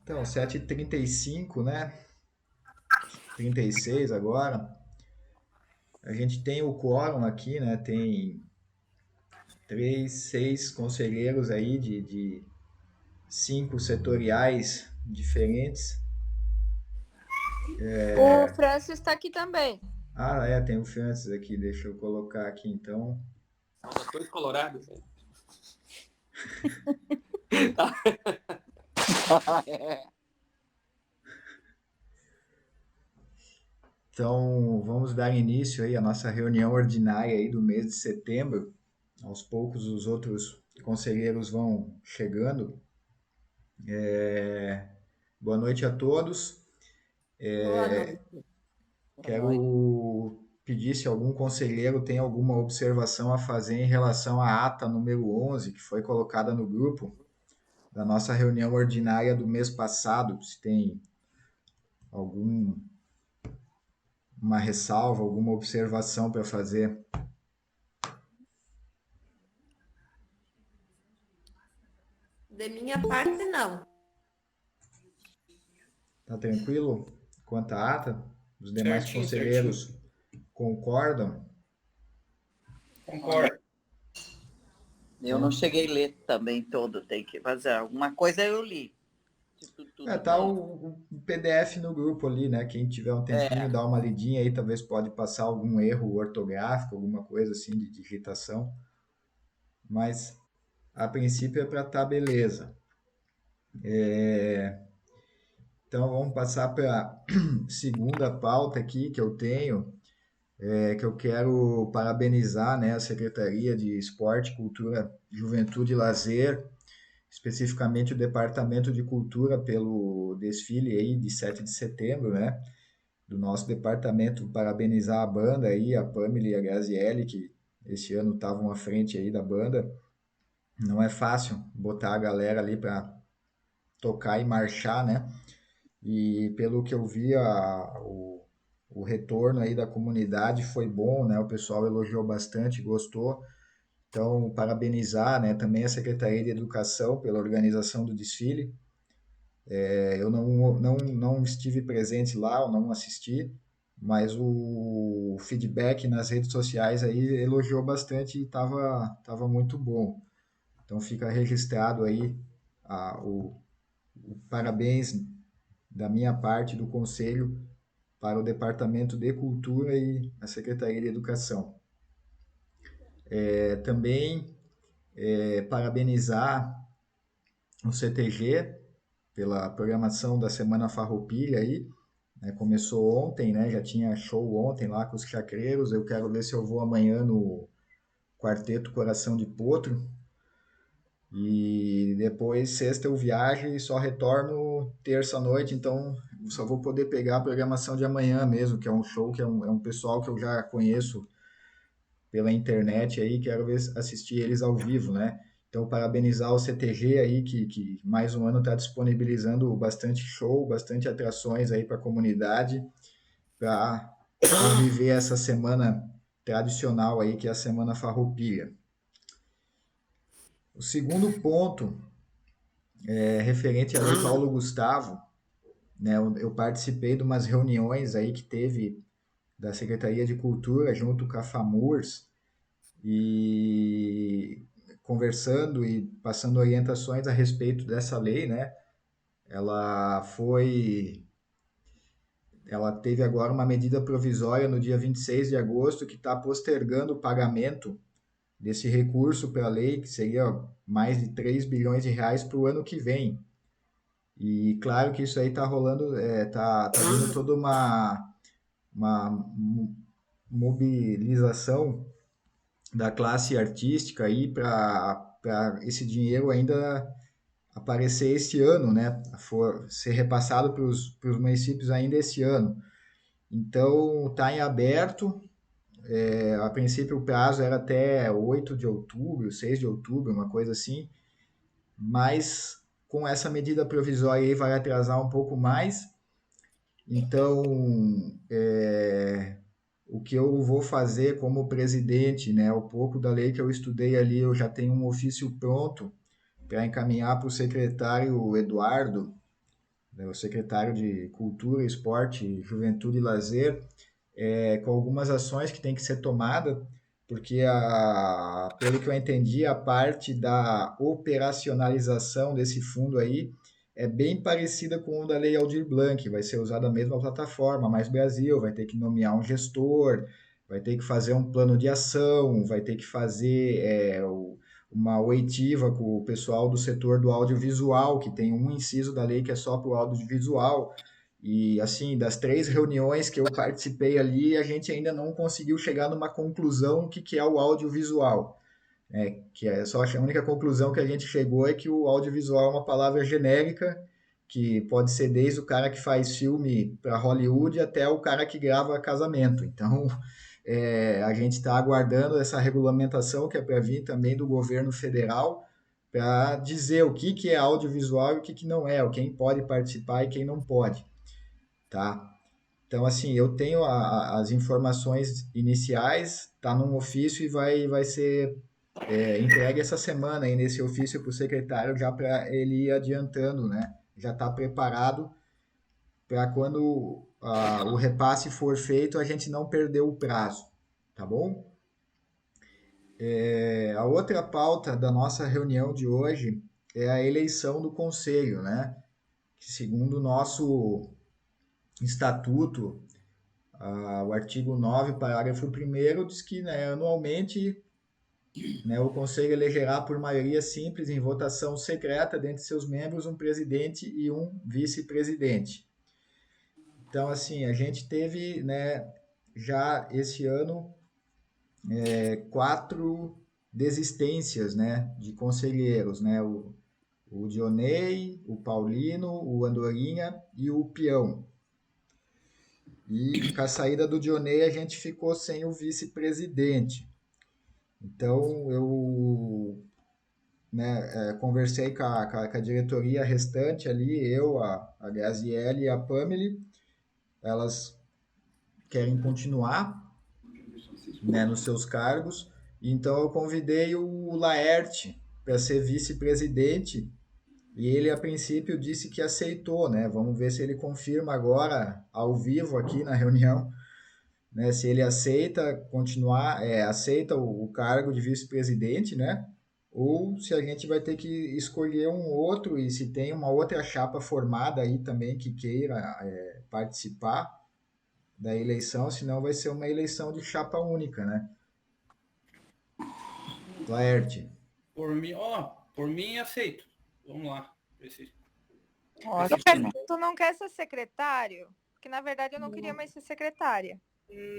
Então, 7h35, né? 36 agora. A gente tem o quórum aqui, né? Tem seis conselheiros aí de cinco setoriais diferentes. O Francis está aqui também. Ah, é, tem o Francis aqui. Deixa eu colocar aqui então. Nossa, dois colorados, velho. Então, vamos dar início aí à nossa reunião ordinária aí do mês de setembro. Aos poucos os outros conselheiros vão chegando. Boa noite a todos. Boa noite. Quero pedir se algum conselheiro tem alguma observação a fazer em relação à ata número 11, que foi colocada no grupo da nossa reunião ordinária do mês passado. Se tem alguma ressalva, alguma observação para fazer. De minha parte, não. Tá tranquilo quanto à ata? Os demais Certinho, conselheiros concordam? Concordo. Eu não cheguei a ler também todo, tem que fazer. Alguma coisa eu li. Tá o PDF no grupo ali, né? Quem tiver um tempinho, dá uma lidinha aí, talvez pode passar algum erro ortográfico, alguma coisa assim de digitação. Mas a princípio é para estar beleza. Então vamos passar para a segunda pauta aqui que eu tenho, que eu quero parabenizar, né, a Secretaria de Esporte, Cultura, Juventude e Lazer, especificamente o Departamento de Cultura pelo desfile aí de 7 de setembro, né, do nosso departamento, parabenizar a banda aí, a Pamela e a Graziele, que esse ano estavam à frente aí da banda. Não é fácil botar a galera ali para tocar e marchar, né? E pelo que eu vi, o retorno aí da comunidade foi bom, né? O pessoal elogiou bastante, gostou. Então, parabenizar, né, também a Secretaria de Educação pela organização do desfile. Eu não estive presente lá, eu não assisti, mas o feedback nas redes sociais aí elogiou bastante e tava muito bom. Então fica registrado aí o parabéns da minha parte do Conselho para o Departamento de Cultura e a Secretaria de Educação. Também parabenizar o CTG pela programação da Semana Farroupilha aí, né? Começou ontem, né? Já tinha show ontem lá com os chacreiros. Eu quero ver se eu vou amanhã no Quarteto Coração de Potro. E depois, sexta eu viajo e só retorno terça-noite, então só vou poder pegar a programação de amanhã mesmo, que é um show que é um pessoal que eu já conheço pela internet aí, quero ver assistir eles ao vivo, né? Então, parabenizar o CTG aí, que mais um ano está disponibilizando bastante show, bastante atrações aí para a comunidade, para conviver essa semana tradicional aí, que é a Semana Farroupilha. O segundo ponto é referente a Lei Paulo Gustavo, né? Eu participei de umas reuniões aí que teve da Secretaria de Cultura junto com a FAMURS e conversando e passando orientações a respeito dessa lei, né? Ela foi ela teve agora uma medida provisória no dia 26 de agosto que está postergando o pagamento desse recurso para a lei, que seria mais de 3 bilhões de reais para o ano que vem. E claro que isso aí está rolando, tá vindo toda uma mobilização da classe artística aí para esse dinheiro ainda aparecer este ano, né? Ser repassado para os municípios ainda esse ano. Então, está em aberto. A princípio, o prazo era até 8 de outubro, 6 de outubro, uma coisa assim. Mas com essa medida provisória aí vai atrasar um pouco mais. Então, o que eu vou fazer como presidente, né, o pouco da lei que eu estudei ali, eu já tenho um ofício pronto para encaminhar para o secretário Eduardo, né, o secretário de Cultura, Esporte, Juventude e Lazer, com algumas ações que tem que ser tomada, porque pelo que eu entendi, a parte da operacionalização desse fundo aí é bem parecida com o da Lei Aldir Blanc, vai ser usada a mesma plataforma, Mais Brasil, vai ter que nomear um gestor, vai ter que fazer um plano de ação, vai ter que fazer uma oitiva com o pessoal do setor do audiovisual, que tem um inciso da lei que é só para o audiovisual. E assim, das 3 reuniões que eu participei ali, a gente ainda não conseguiu chegar numa conclusão que é o audiovisual. Que é só a única conclusão que a gente chegou é que o audiovisual é uma palavra genérica, que pode ser desde o cara que faz filme para Hollywood até o cara que grava casamento. Então, a gente está aguardando essa regulamentação que é para vir também do governo federal, para dizer o que é audiovisual e o que não é, quem pode participar e quem não pode, tá? Então, assim, eu tenho as informações iniciais, tá num ofício e vai ser entregue essa semana aí nesse ofício para o secretário, já para ele ir adiantando, né? Já está preparado para quando o repasse for feito, a gente não perder o prazo, tá bom? A outra pauta da nossa reunião de hoje é a eleição do conselho, né? Que segundo o nosso estatuto, o artigo 9, parágrafo primeiro diz que, né, anualmente, né, o Conselho elegerá por maioria simples em votação secreta dentre seus membros um presidente e um vice-presidente. Então, assim, a gente teve, né, já esse ano 4 desistências, né, de conselheiros, né, o Dionei, o Paulino, o Andorinha e o Peão. E com a saída do Dionei a gente ficou sem o vice-presidente. Então eu, né, conversei com a diretoria restante ali, eu, a Graziele e a Pamela, elas querem continuar, né, nos seus cargos, então eu convidei o Laerte para ser vice-presidente e ele a princípio disse que aceitou, né? Vamos ver se ele confirma agora ao vivo aqui na reunião, né? Se ele aceita continuar, aceita o cargo de vice-presidente, né? Ou se a gente vai ter que escolher um outro e se tem uma outra chapa formada aí também que queira participar da eleição, senão vai ser uma eleição de chapa única, né? Laerte. Por mim aceito. Vamos lá. Tu não quer ser secretário? Porque na verdade eu não queria mais ser secretária.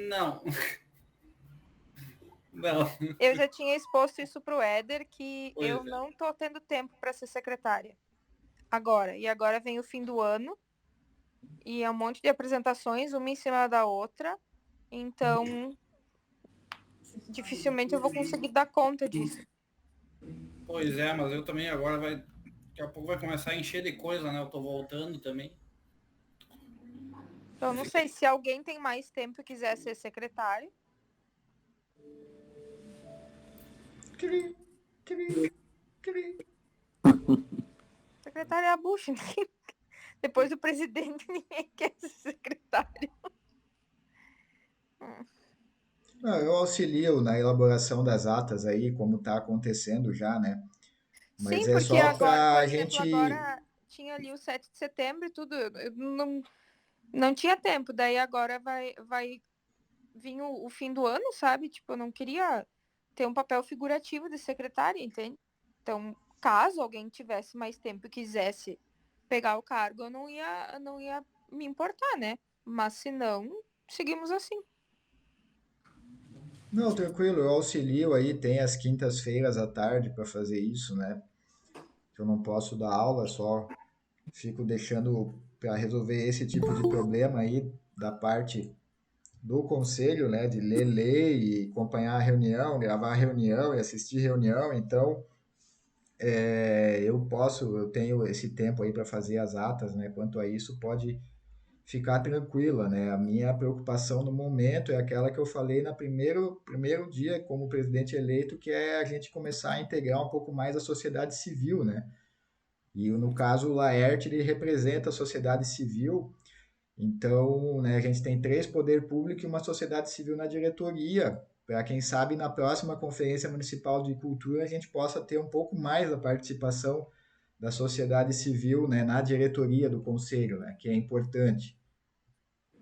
Não. Não. Eu já tinha exposto isso pro Éder, que Pois eu não tô tendo tempo para ser secretária. Agora. E agora vem o fim do ano. E é um monte de apresentações, uma em cima da outra. Então, dificilmente eu vou conseguir dar conta disso. Pois é, mas eu também agora daqui a pouco vai começar a encher de coisa, né? Eu tô voltando também. Então, não sei se alguém tem mais tempo e quiser ser secretário. Secretário é a bucha. Depois do presidente, ninguém quer ser secretário. Não, eu auxilio na elaboração das atas aí, como está acontecendo já, né? Mas Sim, é porque só agora, para por a exemplo, gente. agora tinha ali o 7 de setembro e tudo. Eu não tinha tempo. Daí agora vai vir o fim do ano, sabe? Tipo, eu não queria ter um papel figurativo de secretária, entende? Então, caso alguém tivesse mais tempo e quisesse pegar o cargo, eu não ia me importar, né? Mas se não, seguimos assim. Não, tranquilo, eu auxilio aí, tem as quintas-feiras à tarde para fazer isso, né? Que eu não posso dar aula, só fico deixando para resolver esse tipo de problema aí da parte do conselho, né? De ler lei e acompanhar a reunião, gravar a reunião e assistir reunião. Então, eu tenho esse tempo aí para fazer as atas, né? Quanto a isso, pode ficar tranquila, né? A minha preocupação no momento é aquela que eu falei na primeiro dia como presidente eleito, que é a gente começar a integrar um pouco mais a sociedade civil, né? E no caso o Laerte ele representa a sociedade civil. Então, né, a gente tem 3 poder público e uma sociedade civil na diretoria, para quem sabe na próxima Conferência Municipal de Cultura a gente possa ter um pouco mais da participação da sociedade civil, né, na diretoria do conselho, né, que é importante,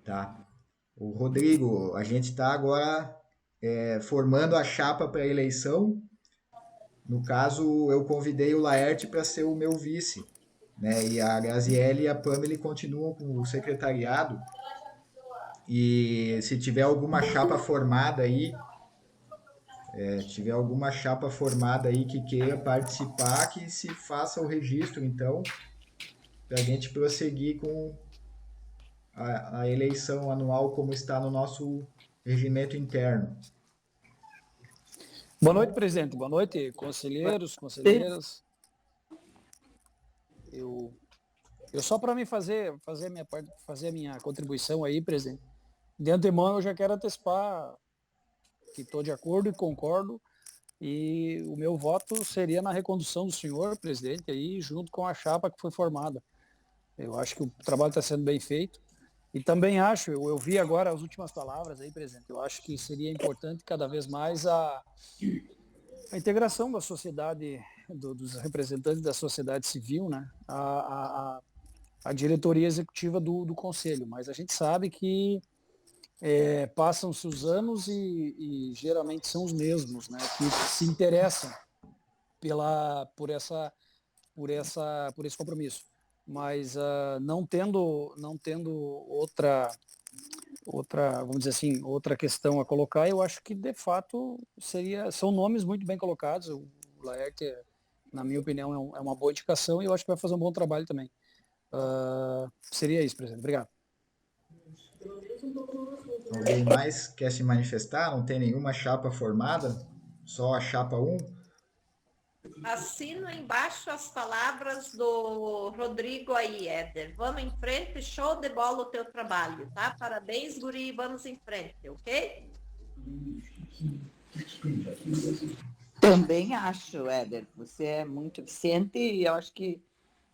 tá? O Rodrigo, a gente está agora formando a chapa para a eleição. No caso, eu convidei o Laerte para ser o meu vice, né? E a Graziele e a Pamela continuam com o secretariado. E se tiver alguma chapa formada aí, tiver alguma chapa formada aí que queira participar, que se faça o registro, então, para a gente prosseguir com a eleição anual como está no nosso regimento interno. Boa noite, presidente. Boa noite, conselheiros, conselheiras. Eu só para mim fazer a minha parte, fazer a minha contribuição aí, presidente. De antemão, eu já quero antecipar que estou de acordo e concordo, e o meu voto seria na recondução do senhor, presidente, aí, junto com a chapa que foi formada. Eu acho que o trabalho está sendo bem feito. E também acho, eu vi agora as últimas palavras aí, presidente, eu acho que seria importante cada vez mais a integração da sociedade, dos representantes da sociedade civil, né, a diretoria executiva do Conselho. Mas a gente sabe que passam-se os anos e geralmente são os mesmos, né, que se interessam por esse compromisso. Mas não tendo outra, vamos dizer assim, outra questão a colocar, eu acho que de fato são nomes muito bem colocados. O Laerte, na minha opinião, é uma boa indicação e eu acho que vai fazer um bom trabalho também. Seria isso, presidente. Obrigado. Alguém mais quer se manifestar? Não tem nenhuma chapa formada? Só a chapa 1? Assino embaixo as palavras do Rodrigo aí, Éder. Vamos em frente, show de bola o teu trabalho, tá? Parabéns, guri, vamos em frente, ok? Também acho, Éder, você é muito eficiente e eu acho que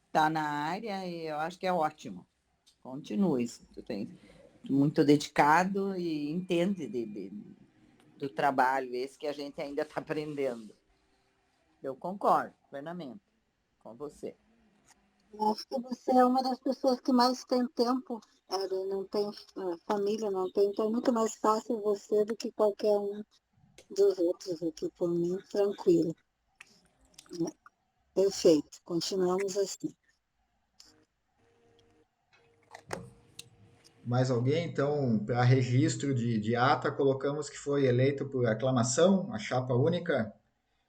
está na área e eu acho que é ótimo. Continue, tu tem muito dedicado e entende do trabalho, esse que a gente ainda está aprendendo. Eu concordo plenamente com você. Acho que você é uma das pessoas que mais tem tempo, não tem família, não tem, então é muito mais fácil você do que qualquer um dos outros aqui, por mim, tranquilo. Perfeito, continuamos assim. Mais alguém? Então, para registro de ata, colocamos que foi eleito por aclamação, a chapa única.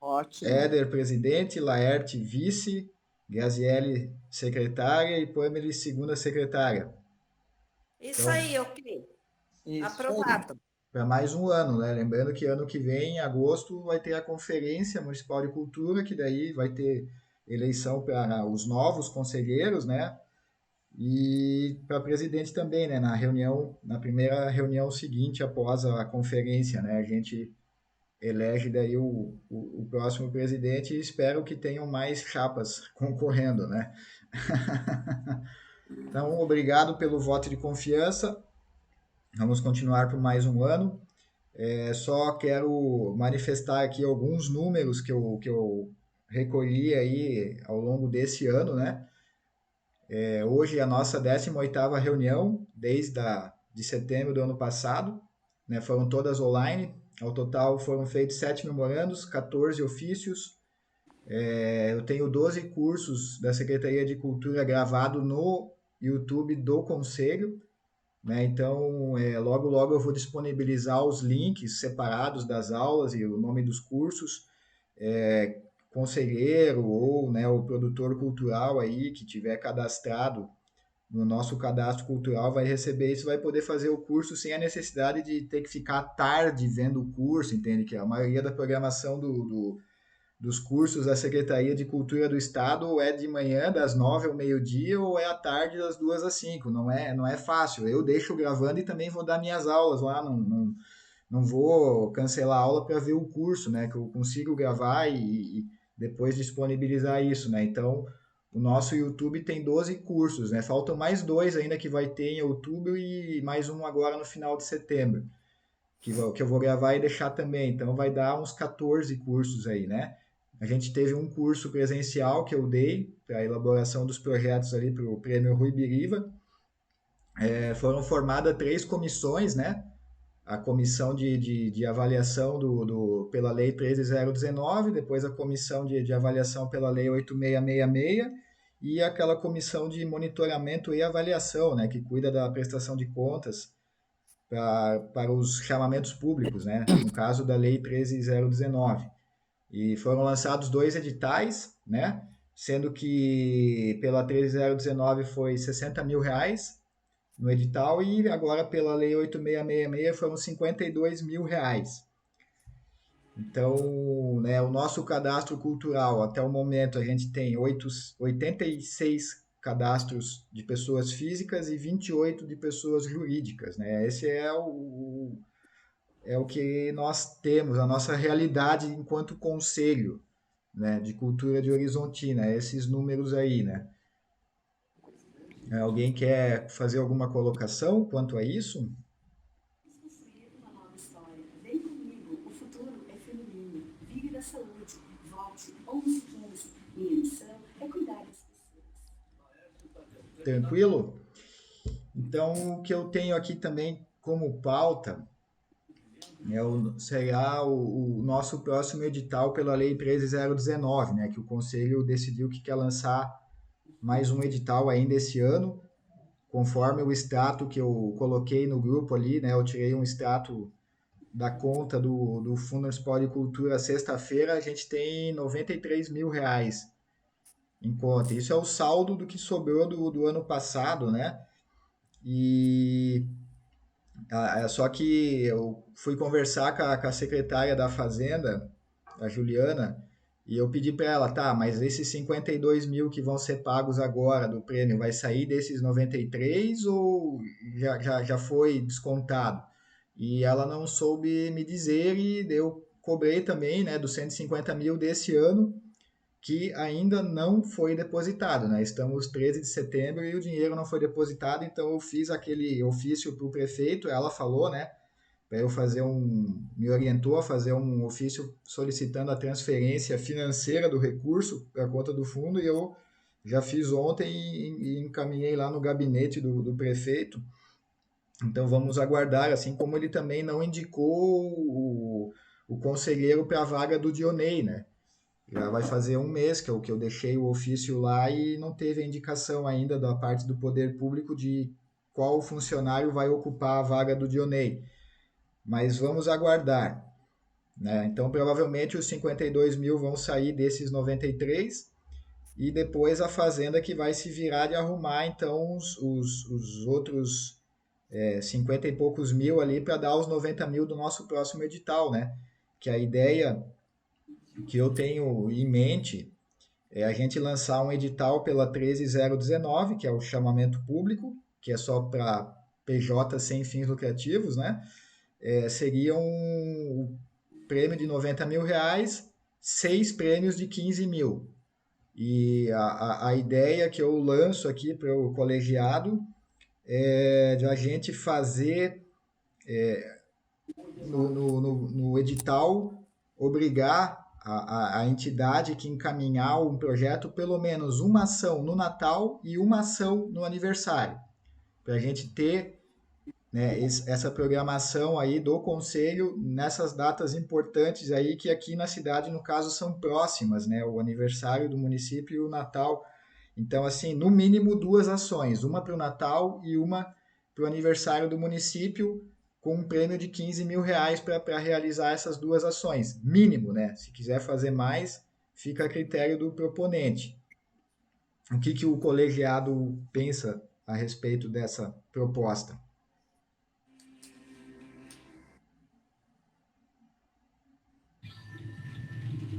Ótimo. Éder, presidente, Laerte, vice, Graziele, secretária e Pamela, segunda secretária. Isso Então, aí, ok. Isso Aprovado. Para mais um ano, né? Lembrando que ano que vem, em agosto, vai ter a Conferência Municipal de Cultura, que daí vai ter eleição para os novos conselheiros, né? E para presidente também, né? Na primeira reunião seguinte após a conferência, né? A gente elege daí o próximo presidente e espero que tenham mais chapas concorrendo, né? Então, obrigado pelo voto de confiança. Vamos continuar por mais um ano. Só quero manifestar aqui alguns números que eu recolhi aí ao longo desse ano, né? Hoje é a nossa 18ª reunião, de setembro do ano passado, né? Foram todas online. Ao total foram feitos 7 memorandos, 14 ofícios. Eu tenho 12 cursos da Secretaria de Cultura gravados no YouTube do Conselho, né? Então, logo logo eu vou disponibilizar os links separados das aulas e o nome dos cursos. Conselheiro ou, né, o produtor cultural aí que tiver cadastrado no nosso cadastro cultural vai receber isso, vai poder fazer o curso sem a necessidade de ter que ficar tarde vendo o curso, entende? Que a maioria da programação dos cursos da Secretaria de Cultura do Estado ou é de manhã das 9 ao meio-dia ou é à tarde das 2 às 5. Não é fácil. Eu deixo gravando e também vou dar minhas aulas lá, não vou cancelar a aula para ver o curso, né? Que eu consigo gravar e depois disponibilizar isso, né? Então, o nosso YouTube tem 12 cursos, né? Faltam mais 2 ainda que vai ter em outubro e mais um agora no final de setembro, que eu vou gravar e deixar também. Então vai dar uns 14 cursos aí, né? A gente teve um curso presencial que eu dei para a elaboração dos projetos ali para o Prêmio Rui Biriva. Foram formadas 3 comissões, né? A comissão de avaliação pela Lei 13.019, depois a comissão de avaliação pela Lei 8.666 e aquela comissão de monitoramento e avaliação, né? Que cuida da prestação de contas para os chamamentos públicos, né? No caso da Lei 13.019. E foram lançados 2 editais, né? Sendo que pela 13.019 foi R$60 mil no edital e agora pela Lei 8.666 foram R$52 mil. Então, né, o nosso cadastro cultural, até o momento a gente tem 86 cadastros de pessoas físicas e 28 de pessoas jurídicas, né? Esse é o que nós temos, a nossa realidade enquanto conselho, né, de cultura de Horizontina, esses números aí, né? Alguém quer fazer alguma colocação quanto a isso? Tranquilo? Então, o que eu tenho aqui também como pauta será o nosso próximo edital pela Lei 13.019, né, que o Conselho decidiu que quer lançar mais um edital ainda esse ano, conforme o extrato que eu coloquei no grupo ali, né, eu tirei um extrato da conta do Fundo Municipal de Cultura sexta-feira, a gente tem R$93 mil em conta. Isso é o saldo do que sobrou do ano passado, né? E só que eu fui conversar com a secretária da Fazenda, a Juliana, e eu pedi para ela, tá, mas esses 52 mil que vão ser pagos agora do prêmio, vai sair desses 93 ou já foi descontado? E ela não soube me dizer e eu cobrei também, né, dos 150 mil desse ano, que ainda não foi depositado, né? Estamos 13 de setembro e o dinheiro não foi depositado, então eu fiz aquele ofício para o prefeito, ela falou, né, para eu me orientou a fazer um ofício solicitando a transferência financeira do recurso para a conta do fundo e eu já fiz ontem e encaminhei lá no gabinete do prefeito. Então vamos aguardar, assim como ele também não indicou o conselheiro para a vaga do Dionei, né? Já vai fazer um mês que eu deixei o ofício lá e não teve a indicação ainda da parte do poder público de qual funcionário vai ocupar a vaga do Dionei. Mas vamos aguardar, né? Então provavelmente os 52 mil vão sair desses 93 e depois a Fazenda que vai se virar de arrumar então os outros 50 e poucos mil ali para dar os 90 mil do nosso próximo edital, né? Que a ideia que eu tenho em mente é a gente lançar um edital pela 13.019, que é o chamamento público, que é só para PJ sem fins lucrativos, né? Seria um prêmio de 90 mil, 6 prêmios de 15 mil. E a ideia que eu lanço aqui para o colegiado é de a gente fazer no edital obrigar a entidade que encaminhar um projeto pelo menos uma ação no Natal e uma ação no aniversário, para a gente ter, né, essa programação aí do Conselho nessas datas importantes aí que aqui na cidade, no caso, são próximas, né, o aniversário do município e o Natal. Então, assim, no mínimo 2 ações, uma para o Natal e uma para o aniversário do município, com um prêmio de 15 mil para realizar essas 2 ações. Mínimo, né? Se quiser fazer mais, fica a critério do proponente. O que o colegiado pensa a respeito dessa proposta?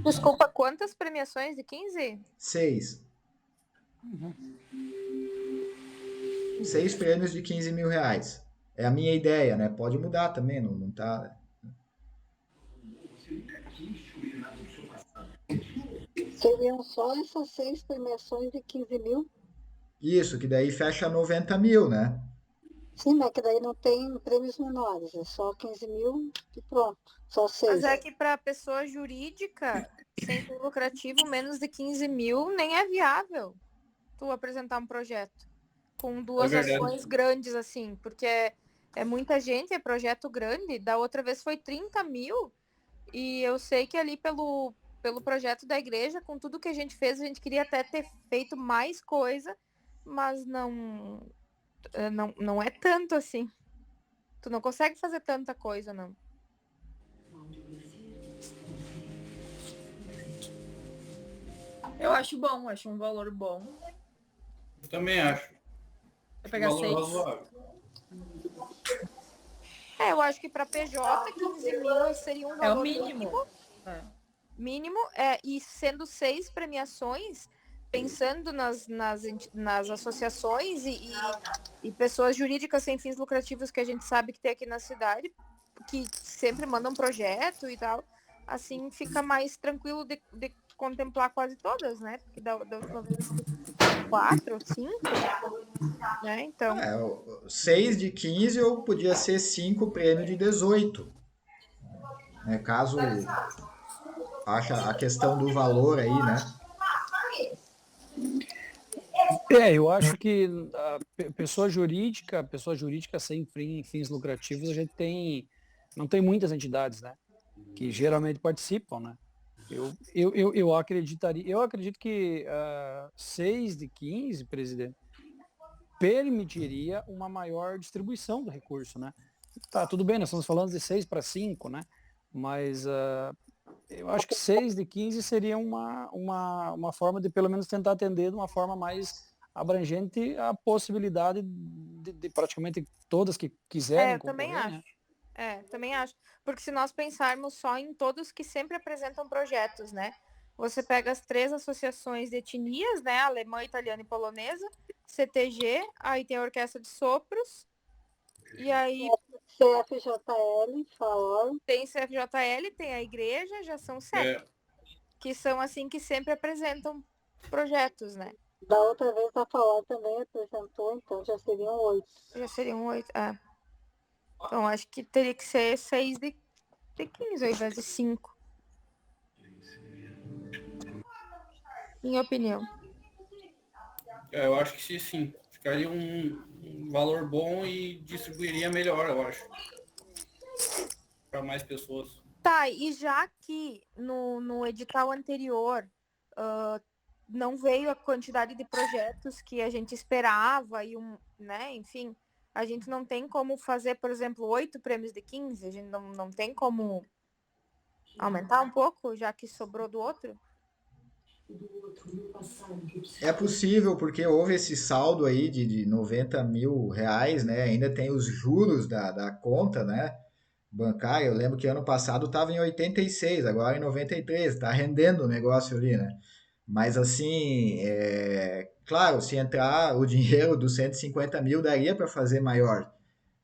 Desculpa, quantas premiações de 15? 6. 6 prêmios de 15 mil. É a minha ideia, né? Pode mudar também, não tá... Seriam só essas 6 premiações de 15 mil? Isso, que daí fecha 90 mil, né? Sim, mas que daí não tem prêmios menores, é só 15 mil e pronto. Só Mas 6. é que para pessoa jurídica, sem fim lucrativo, menos de 15 mil, nem é viável tu apresentar um projeto com duas verdade. ações grandes, assim, porque é muita gente, é projeto grande. Da outra vez foi 30 mil, e eu sei que ali pelo projeto da igreja, com tudo que a gente fez, a gente queria até ter feito mais coisa, mas não é tanto assim. Tu não consegue fazer tanta coisa, não. Eu acho bom, acho um valor bom. Eu também acho. Vou pegar Valor 6. razoável. Eu acho que para PJ, 15 mil seria um É o valor mínimo. mínimo, e sendo 6 premiações, pensando nas associações e pessoas jurídicas sem fins lucrativos que a gente sabe que tem aqui na cidade, que sempre mandam projeto e tal, assim fica mais tranquilo de contemplar quase todas, né? Porque da última vez 4, 5, né? Então, 6 de 15 ou podia ser 5 prêmio de 18. Né? Caso acha a questão do valor aí, né? Eu acho que a pessoa jurídica sem fins lucrativos, a gente não tem muitas entidades, né? Que geralmente participam, né? Eu acredito que 6 de 15, presidente, permitiria uma maior distribuição do recurso, né? Tá, tudo bem, nós estamos falando de 6 para 5, né? Mas eu acho que 6 de 15 seria uma forma de pelo menos tentar atender de uma forma mais abrangente a possibilidade de praticamente todas que quiserem eu também concorrer, acho. né? Também acho. Porque se nós pensarmos só em todos que sempre apresentam projetos, né? Você pega as 3 associações de etnias, né? Alemã, italiana e polonesa, CTG, aí tem a Orquestra de Sopros, e aí CFJL, FAOR. tem CFJL, tem a igreja, já são 7. Que são assim que sempre apresentam projetos, né? Da outra vez a FAOR também apresentou, então já seriam 8. Já seriam 8. Então acho que teria que ser 6 de 15 ao invés de 5. Minha opinião. Eu acho que sim. Ficaria um valor bom e distribuiria melhor, eu acho. Para mais pessoas. Tá, e já que no edital anterior não veio a quantidade de projetos que a gente esperava né, enfim, a gente não tem como fazer, por exemplo, 8 prêmios de 15, a gente não tem como aumentar um pouco, já que sobrou do outro? É possível, porque houve esse saldo aí de 90 mil reais, né? Ainda tem os juros da conta, né? Bancária. Eu lembro que ano passado estava em 86, agora em 93. Está rendendo o negócio ali, né? Mas assim, claro, se entrar o dinheiro dos 150 mil, daria para fazer maior.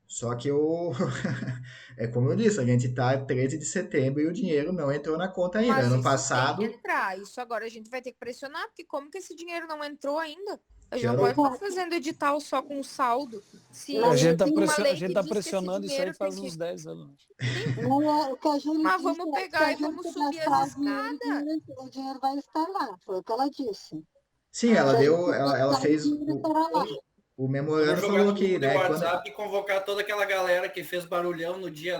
Só que é como eu disse, a gente está 13 de setembro e o dinheiro não entrou na conta ainda. Mas Ano isso tem que passado, entrar, isso agora a gente vai ter que pressionar, porque como que esse dinheiro não entrou ainda? A que gente não ano, pode estar fazendo edital só com saldo. Se A gente tem uma lei que tá diz que esse pressionando isso aí dinheiro tem faz que... uns 10 anos. Não é, o que a Júlia Mas disse vamos é que se pegar a e vamos gente subir as gastar escadas. o dinheiro vai estar lá, foi o que ela disse. sim, ela Se a gente deu, ela gastar, o fez dinheiro estará lá. o Eu vou memorando jogar falou no que, grupo de né, quando WhatsApp e convocar toda aquela galera que fez barulhão no dia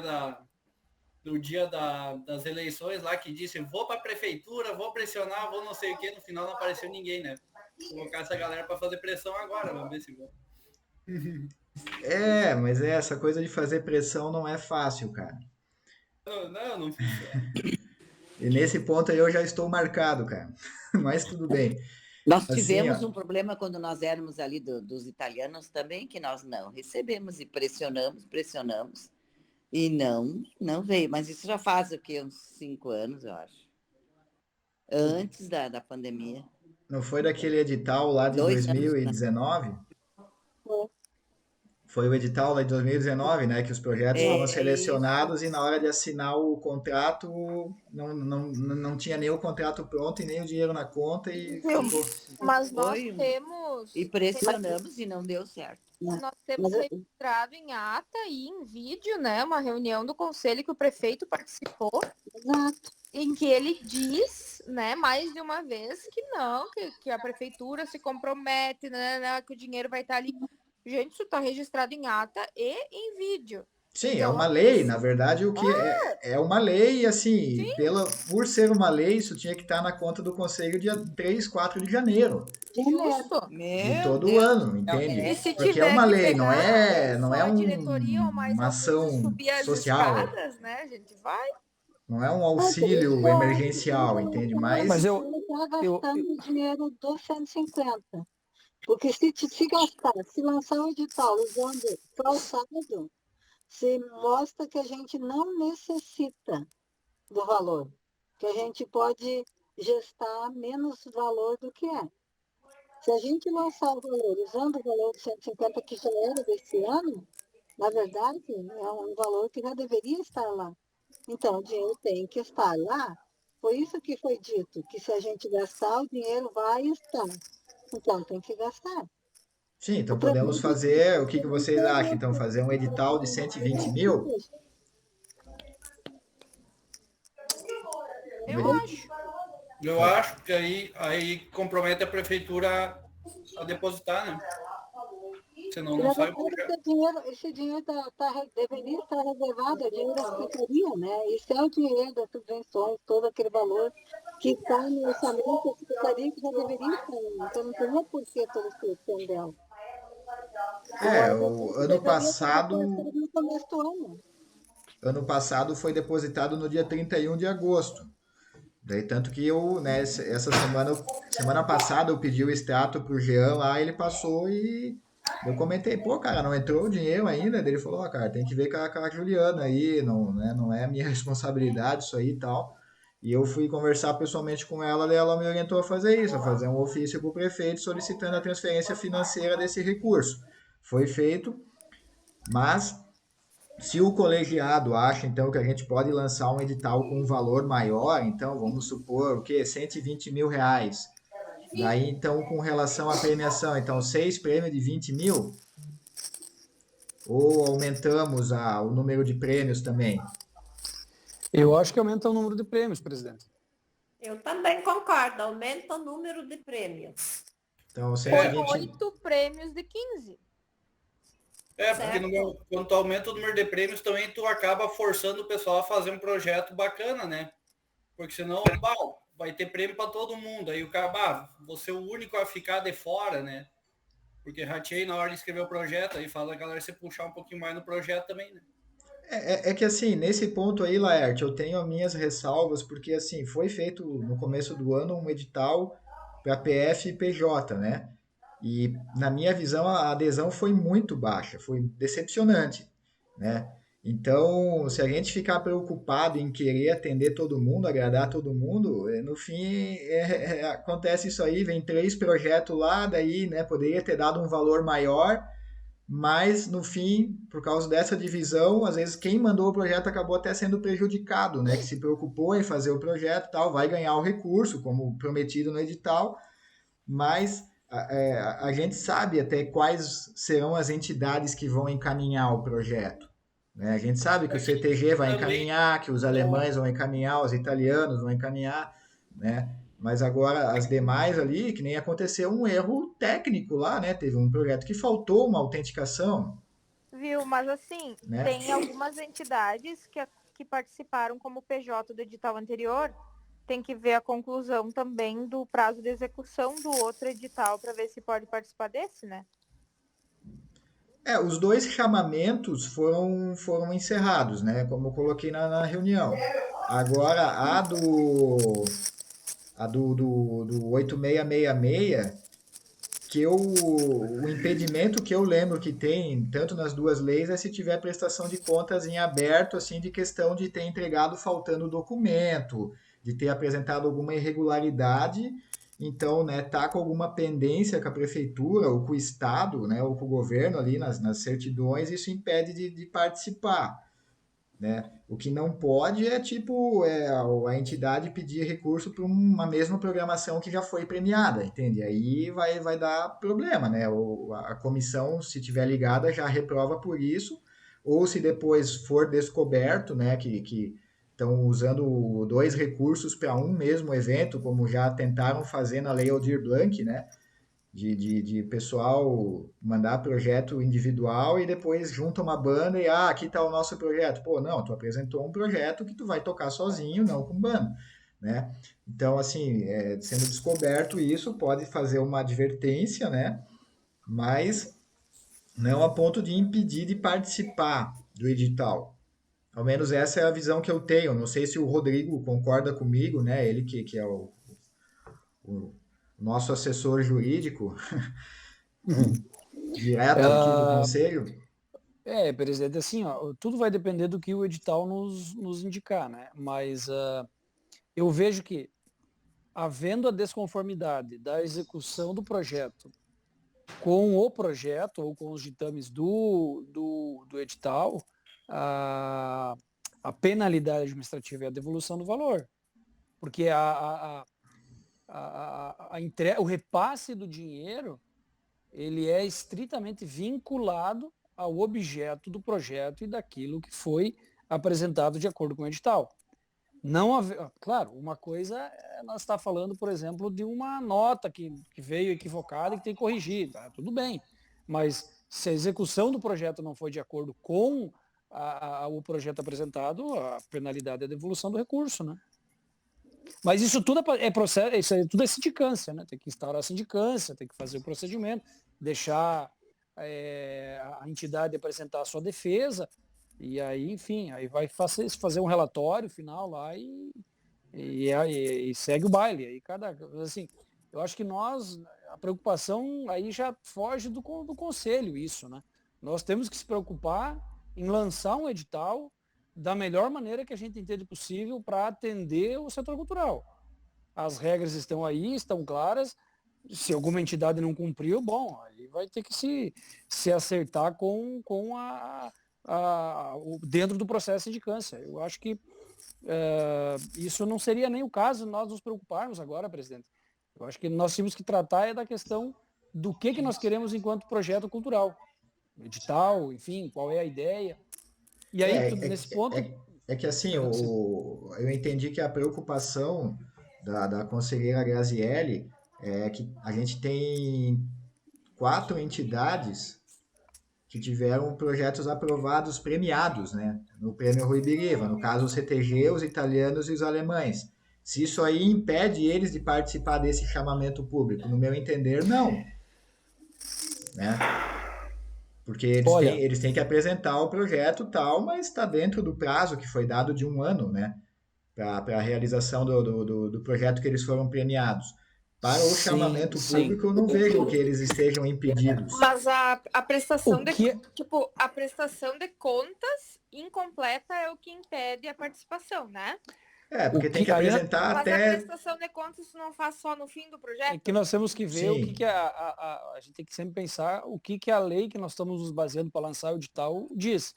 das eleições lá, que disse vou para a prefeitura, vou pressionar, vou não sei o que, no final não apareceu ninguém, né? Vou colocar essa galera para fazer pressão agora, vamos ver se vou. mas essa coisa de fazer pressão não é fácil, cara. Não funciona. E nesse ponto aí eu já estou marcado, cara. Mas tudo bem. Nós Assim, tivemos ó, um problema quando nós éramos ali dos italianos também, que nós não recebemos e pressionamos, e não veio. Mas isso já faz o quê? Uns 5 anos, eu acho. Antes da pandemia. não foi daquele edital lá de 2 anos, né? 2019? Foi o edital lá de 2019, né? Que os projetos foram É selecionados isso. e na hora de assinar o contrato não tinha nem o contrato pronto e nem o dinheiro na conta e Viu? ficou. Isso. Mas nós Foi. E temos pressionamos e não deu certo. nós temos Mas registrado em ata e em vídeo, né, uma reunião do conselho que o prefeito participou, exato. em que ele diz, né, mais de uma vez que não, que a prefeitura se compromete, né, que o dinheiro vai estar ali. Gente, isso está registrado em ata e em vídeo. Sim, é Então, uma lei, na verdade, o que é uma lei, assim, sim, por ser uma lei, isso tinha que estar na conta do conselho dia 3, 4 de janeiro justo. de Meu todo o Deus. ano, Não, entende? E se Porque é tiver uma que lei, não pegar é, ou não só é a diretoria ou mais uma alguns e ação subir as social, escadas, né, a gente vai. não é um É, por isso auxílio eu acho que emergencial, entende? Mas Mas, eu, está eu, gastando o dinheiro dos 150. Porque se gastar, se lançar o edital usando calçado, se mostra que a gente não necessita do valor, que a gente pode gestar menos valor do que é. Se a gente lançar o valor usando o valor de 150 que já era desse ano, na verdade, é um valor que já deveria estar lá. Então, o dinheiro tem que estar lá. Foi isso que foi dito, que se a gente gastar, o dinheiro vai estar. Então, tem que gastar. sim, O então podemos prefeito fazer, o que que não vocês acham? teve Então, fazer um edital de 120 mil? Um Eu edi- acho. Eu acho que aí compromete a prefeitura a depositar, né? Senão E, não na sai o verdade, projeto. esse dinheiro deveria estar reservado, é dinheiro da secretaria, né? Isso é o dinheiro das subvenções, todo aquele valor que está no orçamento da secretaria que já deveria estar lá. Então, não teria por que toda a solução dela. É, Agora, o deveria ter depositado no começo do ano. ano passado foi depositado no dia 31 de agosto. Daí, tanto que eu, né, essa semana passada, eu pedi o extrato pro Jean lá, ele passou e eu comentei, pô, cara, não entrou o dinheiro ainda? Daí ele falou, ó, cara, tem que ver com a Juliana aí, não, né, não é minha responsabilidade isso aí e tal. E eu fui conversar pessoalmente com ela, daí ela me orientou a fazer isso, a fazer um ofício pro prefeito solicitando a transferência financeira desse recurso. Foi feito, mas se o colegiado acha, então, que a gente pode lançar um edital com um valor maior, então, vamos supor, o quê? 120 mil reais. Daí, então, com relação à premiação, então, 6 prêmios de 20 mil? Ou aumentamos o número de prêmios também? eu acho que aumenta o número de prêmios, presidente. Eu também concordo, aumenta o número de prêmios. Então, Foi 120... 8 prêmios de 15. Porque Certo. quando tu aumenta o número de prêmios, também tu acaba forçando o pessoal a fazer um projeto bacana, né? Porque senão, vai ter prêmio para todo mundo. Aí o cara, você é o único a ficar de fora, né? Porque ratei na hora de escrever o projeto, aí fala a galera se puxar um pouquinho mais no projeto também, né? É que assim, nesse ponto aí, Laerte, eu tenho as minhas ressalvas, porque assim, foi feito no começo do ano um edital para PF e PJ, né? E na minha visão a adesão foi muito baixa, foi decepcionante, né? Então, se a gente ficar preocupado em querer atender todo mundo, agradar todo mundo, no fim acontece isso aí, vem 3 projetos lá, daí, né, poderia ter dado um valor maior, mas no fim, por causa dessa divisão, às vezes quem mandou o projeto acabou até sendo prejudicado, né, que se preocupou em fazer o projeto, e tal, vai ganhar o recurso, como prometido no edital, mas a gente sabe até quais serão as entidades que vão encaminhar o projeto. Né? A gente sabe que o CTG vai Também, encaminhar, que os alemães vão encaminhar, os italianos vão encaminhar, né? Mas agora as demais ali, que nem aconteceu um erro técnico lá, né? Teve um projeto que faltou uma autenticação, Viu? Mas assim, né? tem algumas entidades que participaram como PJ do edital anterior. Tem que ver a conclusão também do prazo de execução do outro edital para ver se pode participar desse, né? Os 2 chamamentos foram encerrados, né? Como eu coloquei na reunião. Agora, a do 8666, o impedimento que eu lembro que tem, tanto nas duas leis, é se tiver prestação de contas em aberto, assim, de questão de ter entregado faltando documento, de ter apresentado alguma irregularidade. então, né, tá com alguma pendência com a prefeitura ou com o estado, né, ou com o governo ali nas certidões, isso impede de participar, né? O que não pode é tipo a entidade pedir recurso para uma mesma programação que já foi premiada, entende? Aí vai dar problema, né? A comissão, se tiver ligada, já reprova por isso, ou se depois for descoberto, né, que estão usando dois recursos para um mesmo evento, como já tentaram fazer na Lei Aldir Blanc, né? De pessoal mandar projeto individual e depois junta uma banda e, aqui tá o nosso projeto. Pô, não, tu apresentou um projeto que tu vai tocar sozinho, não com banda, né? Então, assim, sendo descoberto isso, pode fazer uma advertência, né? Mas não a ponto de impedir de participar do edital. Ao menos essa é a visão que eu tenho. Não sei se o Rodrigo concorda comigo, né? Ele que é o nosso assessor jurídico, direto aqui do conselho. Presidente, assim, ó, tudo vai depender do que o edital nos indicar, né? Mas eu vejo que, havendo a desconformidade da execução do projeto com o projeto ou com os ditames do edital, a penalidade administrativa é a devolução do valor. Porque o repasse do dinheiro, ele é estritamente vinculado ao objeto do projeto e daquilo que foi apresentado de acordo com o edital. Claro, uma coisa é nós estar falando, por exemplo, de uma nota que veio equivocada e que tem que corrigir, tá? Tudo bem. Mas se a execução do projeto não foi de acordo com o projeto apresentado, a penalidade é a devolução do recurso, né? Mas isso tudo é processo, isso tudo é sindicância, né? Tem que instaurar a sindicância, tem que fazer o procedimento, deixar a entidade apresentar a sua defesa, e aí, enfim, aí vai fazer um relatório final lá e segue o baile. Aí assim, eu acho que a preocupação aí já foge do conselho, isso, né? Nós temos que se preocupar em lançar um edital da melhor maneira que a gente entende possível para atender o setor cultural. As regras estão aí, estão claras. Se alguma entidade não cumpriu, bom, aí vai ter que se acertar com dentro do processo de sindicância. Eu acho que isso não seria nem o caso nós nos preocuparmos agora, presidente. Eu acho que nós temos que tratar da questão do que nós queremos enquanto projeto cultural. Edital, enfim, qual é a ideia. E aí, nesse ponto... É que assim, eu entendi que a preocupação da conselheira Grazielli é que a gente tem 4 entidades que tiveram projetos aprovados premiados, né? No Prêmio Rui Biriva, no caso o CTG, os italianos e os alemães. Se isso aí impede eles de participar desse chamamento público, no meu entender, não. Né? Porque eles têm que apresentar o projeto tal, mas está dentro do prazo que foi dado de 1 ano, né? Para a realização do projeto que eles foram premiados. Para o chamamento público, eu não vejo que eles estejam impedidos. Mas a prestação a prestação de contas incompleta é o que impede a participação, né? Porque tem que apresentar até... Mas a prestação de contas não faz só no fim do projeto? É que nós temos que ver o que a gente tem que sempre pensar o que a lei que nós estamos nos baseando para lançar o edital diz.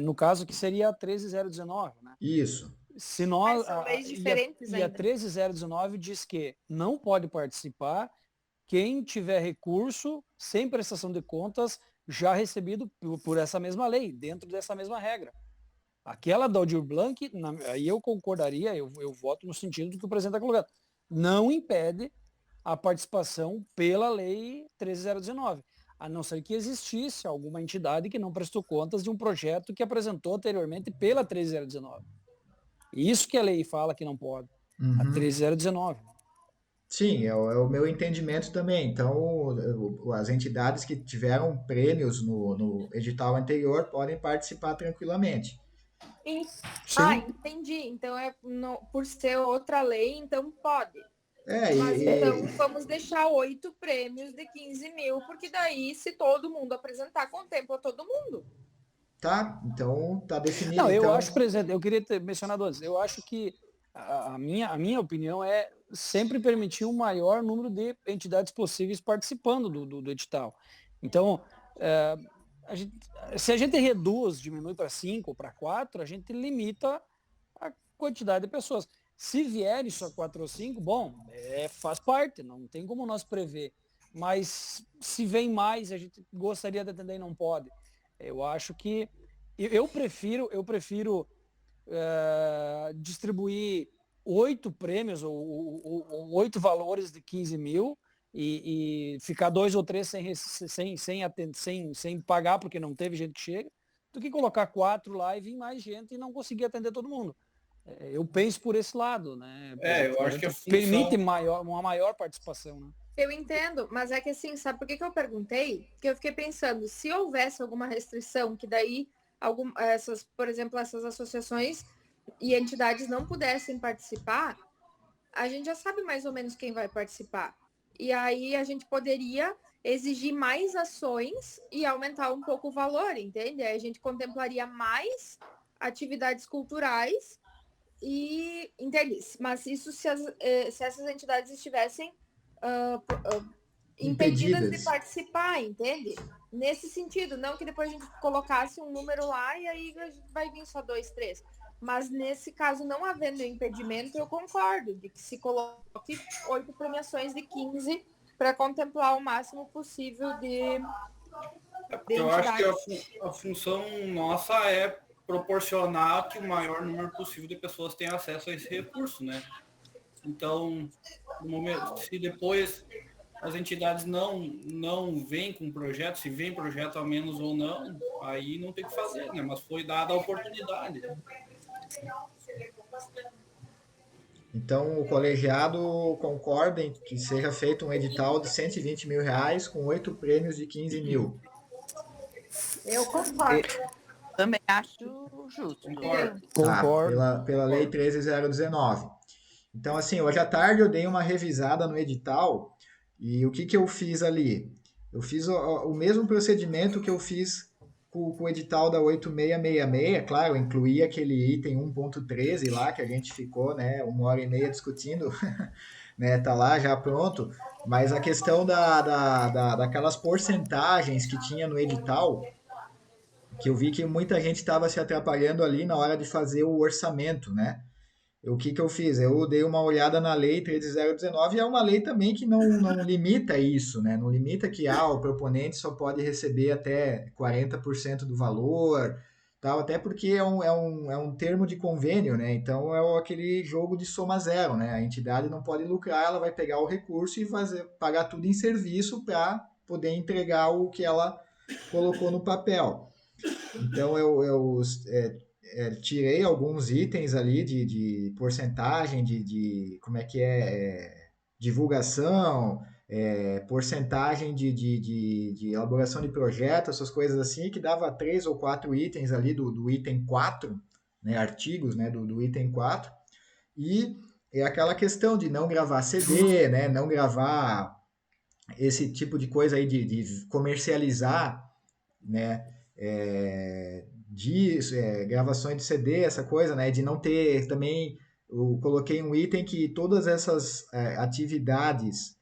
No caso, que seria a 13019, né? Isso. Se nós, são leis diferentes e a 13019 diz que não pode participar quem tiver recurso sem prestação de contas já recebido por essa mesma lei, dentro dessa mesma regra. Aquela da Aldir Blanc, aí eu concordaria, eu voto no sentido do que o presidente está colocando. Não impede a participação pela lei 13019, a não ser que existisse alguma entidade que não prestou contas de um projeto que apresentou anteriormente pela 13019. Isso que a lei fala que não pode. A 13019. Sim, é o meu entendimento também. Então, as entidades que tiveram prêmios no edital anterior podem participar tranquilamente. Entendi. Então, por ser outra lei, então pode. Mas então vamos deixar 8 prêmios de 15 mil, porque daí, se todo mundo apresentar, contempla todo mundo. Tá, então tá definido. Não, eu acho, presidente, eu queria ter mencionado antes, eu acho que a minha opinião é sempre permitir um maior número de entidades possíveis participando do edital. Então, se a gente reduz, diminui para 5 ou para 4, a gente limita a quantidade de pessoas. Se vierem só 4 ou 5, bom, faz parte, não tem como nós prever. Mas se vem mais, a gente gostaria de atender e não pode. Eu acho que eu prefiro distribuir 8 prêmios ou 8 valores de 15 mil e ficar 2 ou 3 sem pagar porque não teve gente que chega, do que colocar 4 lá e vir mais gente e não conseguir atender todo mundo. Eu penso por esse lado, né? Eu acho que a função... permite uma maior participação, né? Eu entendo, mas é que assim, sabe por que eu perguntei? Porque eu fiquei pensando, se houvesse alguma restrição, que daí, por exemplo, essas associações e entidades não pudessem participar, a gente já sabe mais ou menos quem vai participar. E aí a gente poderia exigir mais ações e aumentar um pouco o valor, entende? Aí a gente contemplaria mais atividades culturais e, entende? Mas isso se essas entidades estivessem impedidas de participar, entende? Nesse sentido, não que depois a gente colocasse um número lá e aí vai vir só 2, 3. Mas nesse caso, não havendo impedimento, eu concordo de que se coloque 8 premiações de 15 para contemplar o máximo possível de eu acho que a função nossa é proporcionar que o maior número possível de pessoas tenha acesso a esse recurso, né? Então, no momento, se depois as entidades não vêm com projeto, se vem projeto a menos ou não, aí não tem o que fazer, né? Mas foi dada a oportunidade. Então, o colegiado concorda em que seja feito um edital de 120 mil reais com 8 prêmios de 15 mil. Eu concordo. Também acho justo. Concordo. Pela lei 13.019. Então, assim, hoje à tarde eu dei uma revisada no edital e o que eu fiz ali? Eu fiz o mesmo procedimento que eu fiz com o edital da 8666, claro, eu incluí aquele item 1.13 lá, que a gente ficou, né, 1h30 discutindo, né, tá lá já pronto, mas a questão daquelas porcentagens que tinha no edital, que eu vi que muita gente estava se atrapalhando ali na hora de fazer o orçamento, né? O que eu fiz? Eu dei uma olhada na lei 13.019 e é uma lei também que não limita isso, né? Não limita que o proponente só pode receber até 40% do valor, tal, até porque é um termo de convênio, né? Então é aquele jogo de soma zero, né? A entidade não pode lucrar, ela vai pegar o recurso e pagar tudo em serviço para poder entregar o que ela colocou no papel. Então eu tirei alguns itens ali de porcentagem de como é que divulgação, porcentagem de elaboração de projeto, essas coisas assim, que dava 3 ou 4 itens ali do item 4, né, artigos, né, do item 4, e é aquela questão de não gravar CD, né, não gravar esse tipo de coisa aí de comercializar, né, gravações de CD, essa coisa, né, de não ter também, eu coloquei um item que todas essas atividades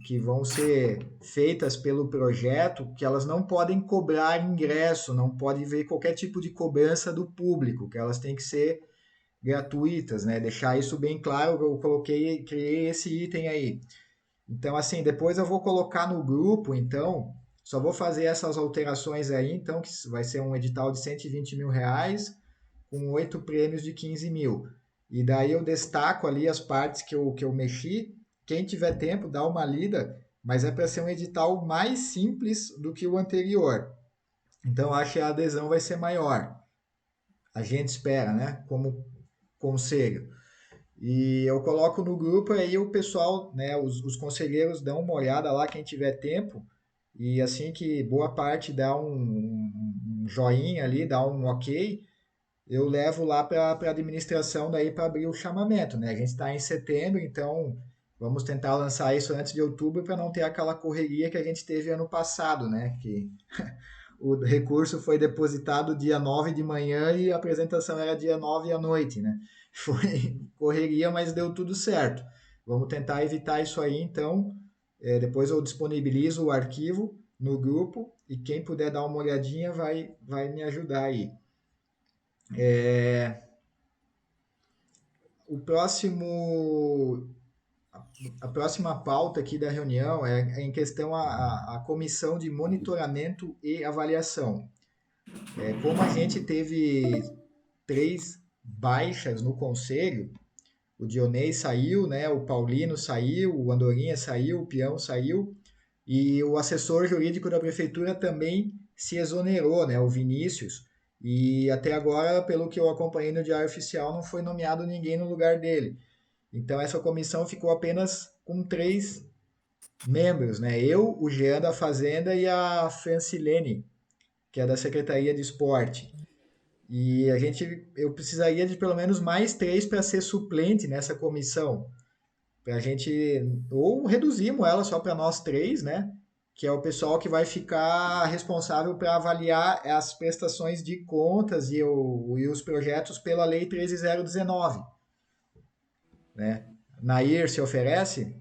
que vão ser feitas pelo projeto, que elas não podem cobrar ingresso, não pode haver qualquer tipo de cobrança do público, que elas têm que ser gratuitas, né, deixar isso bem claro, eu criei esse item aí. Então, assim, depois eu vou colocar no grupo, então, só vou fazer essas alterações aí, então, que vai ser um edital de 120 mil reais com 8 prêmios de 15 mil. E daí eu destaco ali as partes que eu mexi. Quem tiver tempo, dá uma lida, mas é para ser um edital mais simples do que o anterior. Então, acho que a adesão vai ser maior. A gente espera, né? Como conselho. E eu coloco no grupo aí o pessoal, né? Os conselheiros dão uma olhada lá, quem tiver tempo. E assim que boa parte dá um joinha ali, dá um ok, eu levo lá para a administração daí para abrir o chamamento, né? A gente está em setembro, então vamos tentar lançar isso antes de outubro para não ter aquela correria que a gente teve ano passado, né? Que o recurso foi depositado dia 9 de manhã e a apresentação era dia 9 à noite, né? foi correria, mas deu tudo certo. Vamos tentar evitar isso aí, então. Depois eu disponibilizo o arquivo no grupo e quem puder dar uma olhadinha vai me ajudar aí. O próximo, a próxima pauta aqui da reunião é em questão a comissão de monitoramento e avaliação. Como a gente teve 3 baixas no conselho, o Dionei saiu, né? O Paulino saiu, o Andorinha saiu, o Peão saiu e o assessor jurídico da prefeitura também se exonerou, né? O Vinícius. E até agora, pelo que eu acompanhei no Diário Oficial, não foi nomeado ninguém no lugar dele. Então essa comissão ficou apenas com 3 membros, né? Eu, o Jean da Fazenda e a Francilene, que é da Secretaria de Esporte. E eu precisaria de pelo menos mais 3 para ser suplente nessa comissão. Para a gente, ou reduzimos ela só para nós 3, né? Que é o pessoal que vai ficar responsável para avaliar as prestações de contas e os projetos pela Lei 13.019. Né? Nair se oferece?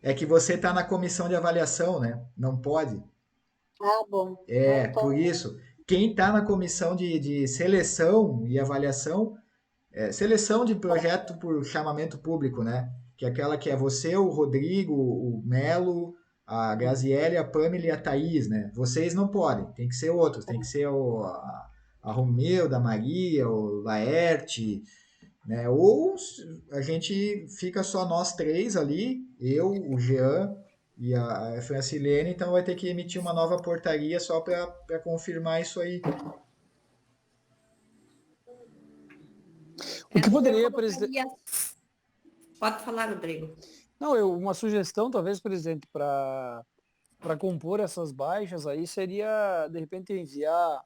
É que você está na comissão de avaliação, né? Não pode. Ah, bom. Por isso. Quem está na comissão de seleção e avaliação, seleção de projeto por chamamento público, né? Que é aquela que é você, o Rodrigo, o Melo, a Graziele, a Pamela e a Thaís, né? Vocês não podem, tem que ser outros, tem que ser a Romilda, a Maria, o Laerte, né? Ou a gente fica só nós 3 ali, eu, o Jean e a Francilene, então vai ter que emitir uma nova portaria só para confirmar isso aí. O que poderia, presidente... Pode falar, Rodrigo. Não, uma sugestão, talvez, presidente, para compor essas baixas aí seria, de repente, enviar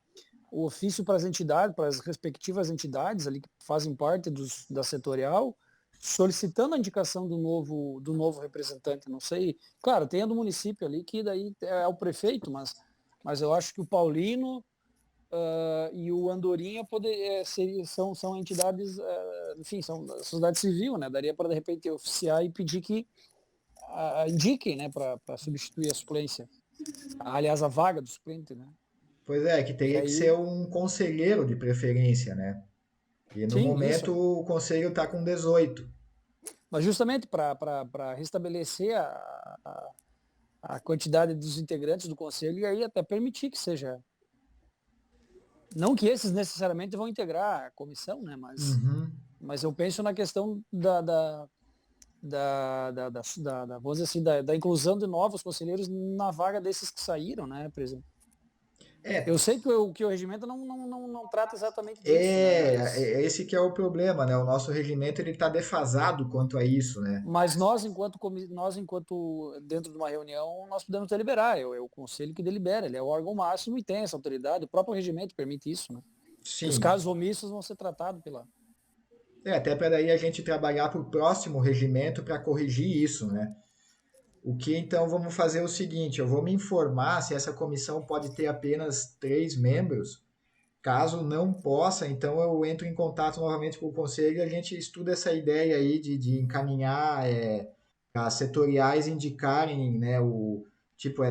o ofício para as entidades, para as respectivas entidades ali que fazem parte da setorial, solicitando a indicação do novo representante. Não sei, claro, tem a do município ali, que daí é o prefeito, mas eu acho que o Paulino e o Andorinha são entidades, enfim, são da sociedade civil, né? Daria para, de repente, oficiar e pedir que indiquem, né, para substituir a suplência. Aliás, a vaga do suplente, né? Pois é, que teria que ser um conselheiro de preferência, né? E no momento isso. O conselho está com 18. Mas justamente para restabelecer a quantidade dos integrantes do conselho e aí até permitir que seja... Não que esses necessariamente vão integrar a comissão, né? Mas eu penso na questão vamos dizer assim, da inclusão de novos conselheiros na vaga desses que saíram, né, presidente? Eu sei que o regimento não trata exatamente disso. Esse que é o problema, né? O nosso regimento ele está defasado quanto a isso, né? Mas nós enquanto dentro de uma reunião, nós podemos deliberar. É o conselho que delibera, ele é o órgão máximo e tem essa autoridade. O próprio regimento permite isso, né? Sim. Os casos omissos vão ser tratados pela... até para daí a gente trabalhar para o próximo regimento para corrigir isso, né? O que então vamos fazer é o seguinte, eu vou me informar se essa comissão pode ter apenas 3 membros. Caso não possa, então eu entro em contato novamente com o conselho e a gente estuda essa ideia aí de encaminhar as setoriais indicarem, né,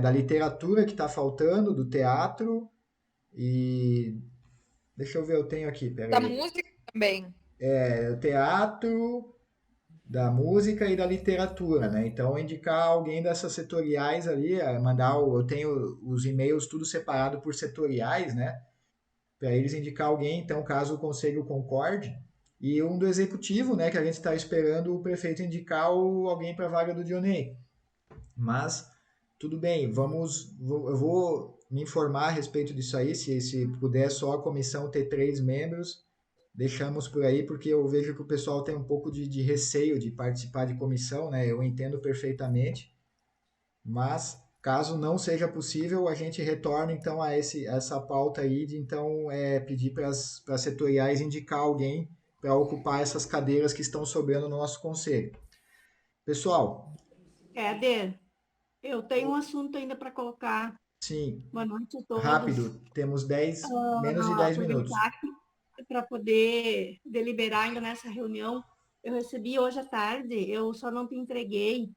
da literatura que está faltando, do teatro e... Deixa eu ver, eu tenho aqui, peraí. Da música também. O teatro... da música e da literatura, né? Então, indicar alguém dessas setoriais ali, eu tenho os e-mails tudo separado por setoriais, né? Para eles indicar alguém, então, caso o conselho concorde. E um do executivo, né? Que a gente está esperando o prefeito indicar alguém para a vaga do Dionei. Mas, tudo bem, eu vou me informar a respeito disso aí, se puder só a comissão ter 3 membros, deixamos por aí, porque eu vejo que o pessoal tem um pouco de receio de participar de comissão, né? Eu entendo perfeitamente, mas caso não seja possível, a gente retorna então a essa pauta aí de então pedir para as setoriais indicar alguém para ocupar essas cadeiras que estão sobrando no nosso conselho. Pessoal. Éder, eu tenho um assunto ainda para colocar. Sim. Boa noite a todos. Rápido, temos menos de 10 minutos. para poder deliberar ainda nessa reunião. Eu recebi hoje à tarde, eu só não te entreguei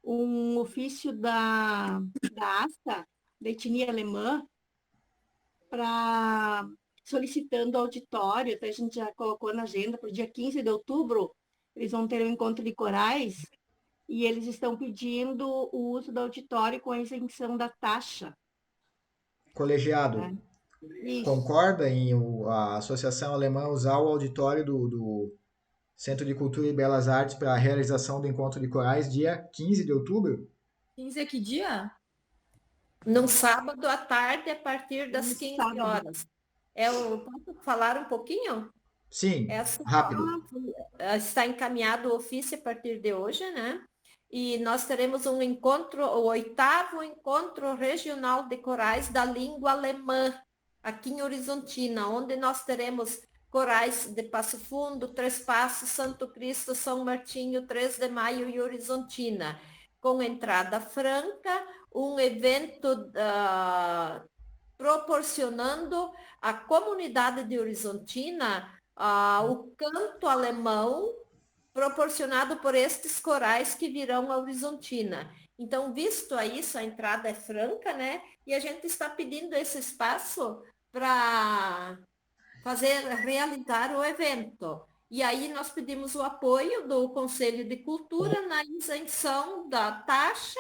um ofício da ASTA, da etnia alemã, para solicitando auditório, até a gente já colocou na agenda para o dia 15 de outubro, eles vão ter um encontro de corais, e eles estão pedindo o uso do auditório com a isenção da taxa. Colegiado, Né? Isso. concorda em a Associação Alemã usar o auditório do Centro de Cultura e Belas Artes para a realização do encontro de corais dia 15 de outubro? 15 é que dia? No sábado à tarde, a partir das No 15 sábado. horas. Posso falar um pouquinho? Sim, Essa rápido. está encaminhado o ofício a partir de hoje, né? E nós teremos um encontro, o 8º encontro regional de corais da língua alemã, aqui em Horizontina, onde nós teremos corais de Passo Fundo, Três Passos, Santo Cristo, São Martinho, 3 de Maio e Horizontina, com entrada franca, um evento proporcionando à comunidade de Horizontina o canto alemão proporcionado por estes corais que virão a Horizontina. Então, visto a isso, a entrada é franca, né? E a gente está pedindo esse espaço para realizar o evento. E aí nós pedimos o apoio do Conselho de Cultura na isenção da taxa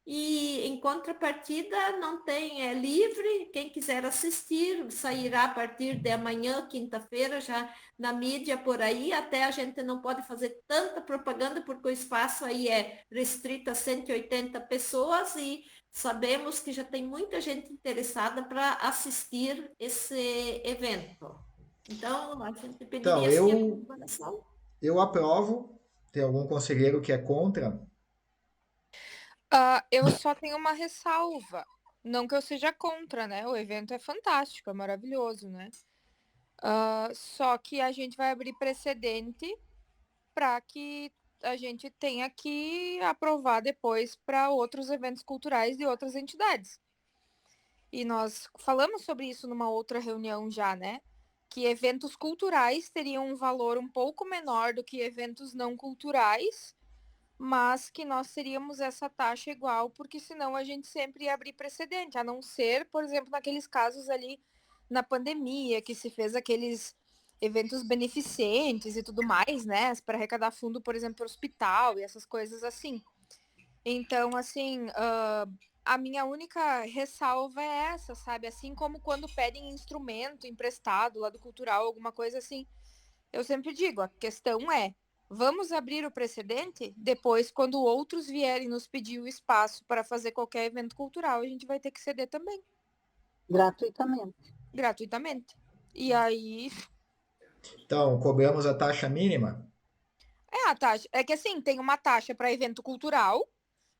e, em contrapartida, não tem, é livre, quem quiser assistir, sairá a partir de amanhã, quinta-feira, já na mídia por aí, até a gente não pode fazer tanta propaganda, porque o espaço aí é restrito a 180 pessoas e sabemos que já tem muita gente interessada para assistir esse evento. Então, a gente pediria assim a colaboração. Eu aprovo. Tem algum conselheiro que é contra? Eu só tenho uma ressalva. Não que eu seja contra, né? O evento é fantástico, é maravilhoso, né? Só que a gente vai abrir precedente para que a gente tenha que aprovar depois para outros eventos culturais de outras entidades. E nós falamos sobre isso numa outra reunião já, né? Que eventos culturais teriam um valor um pouco menor do que eventos não culturais, mas que nós teríamos essa taxa igual, porque senão a gente sempre ia abrir precedente, a não ser, por exemplo, naqueles casos ali na pandemia, que se fez aqueles eventos beneficentes e tudo mais, né, para arrecadar fundo, por exemplo, para o hospital e essas coisas assim. Então, assim, a minha única ressalva é essa, sabe? Assim como quando pedem instrumento emprestado lá do cultural, alguma coisa assim, eu sempre digo, a questão é, vamos abrir o precedente? Depois, quando outros vierem nos pedir o espaço para fazer qualquer evento cultural, a gente vai ter que ceder também. Gratuitamente. E aí... Então, cobramos a taxa mínima? A taxa. É que assim, tem uma taxa para evento cultural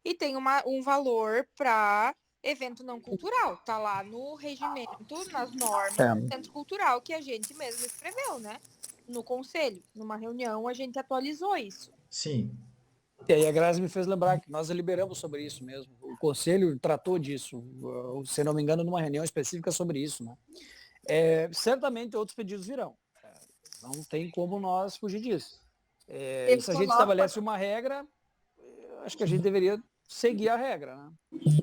e tem um valor para evento não cultural. Tá lá no regimento, nas normas do centro cultural que a gente mesmo escreveu, né? No conselho, numa reunião, a gente atualizou isso. Sim. E aí a Grazi me fez lembrar que nós deliberamos sobre isso mesmo. O conselho tratou disso, se não me engano, numa reunião específica sobre isso, né? Certamente outros pedidos virão. Não tem como nós fugir disso. Se a gente estabelece uma regra, acho que a gente deveria seguir a regra, né?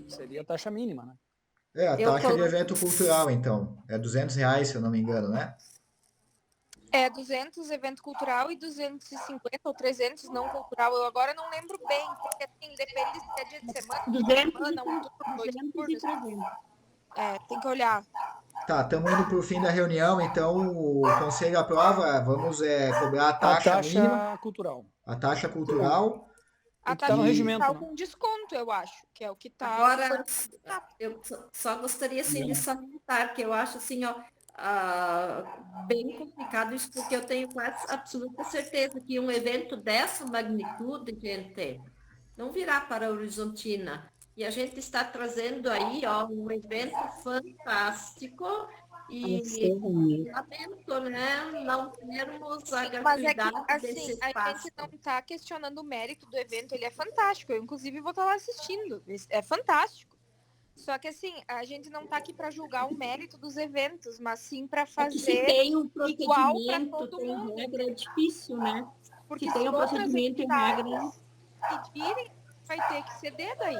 Seria a taxa mínima, né? A taxa de evento cultural, então. É R$200, se eu não me engano, né? 200 evento cultural e 250 ou 300 não cultural. Eu agora não lembro bem, porque assim, depende se é dia de semana, 200 um turno, 2 turnos. 300. Tem que olhar. Tá, estamos indo para o fim da reunião, então o conselho aprova, vamos cobrar a taxa mínima. Cultural. A taxa cultural. A taxa no regimento, cultural né? com desconto, eu acho, que é o que tá... Agora, eu só gostaria assim, de salientar que eu acho assim, bem complicado isso, porque eu tenho quase absoluta certeza que um evento dessa magnitude, gente, não virá para a Horizontina. E a gente está trazendo aí um evento fantástico e lamento, né, não termos a gratuidade desse espaço. A gente não está questionando o mérito do evento, ele é fantástico. Eu, inclusive, vou estar lá assistindo. É fantástico. Só que assim, a gente não tá aqui para julgar o mérito dos eventos, mas sim para É que fazer se tem um igual para procedimento, todo tem mundo. regra, é difícil, né? Porque Se se tem um outras procedimento e regra, entidades pedirem, vai ter que ceder daí.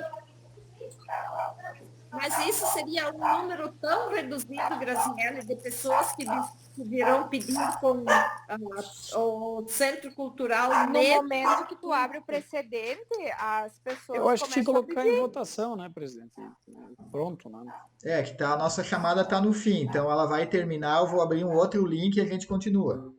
Mas isso seria um número tão reduzido, Graziele, de pessoas que virão pedir com o Centro Cultural No mesmo. momento que tu abre o precedente, as pessoas Eu acho que tinha que começam a colocar pedir. em votação, né, presidente? Pronto, né? Que tá, a nossa chamada tá no fim, então ela vai terminar, eu vou abrir um outro link e a gente continua.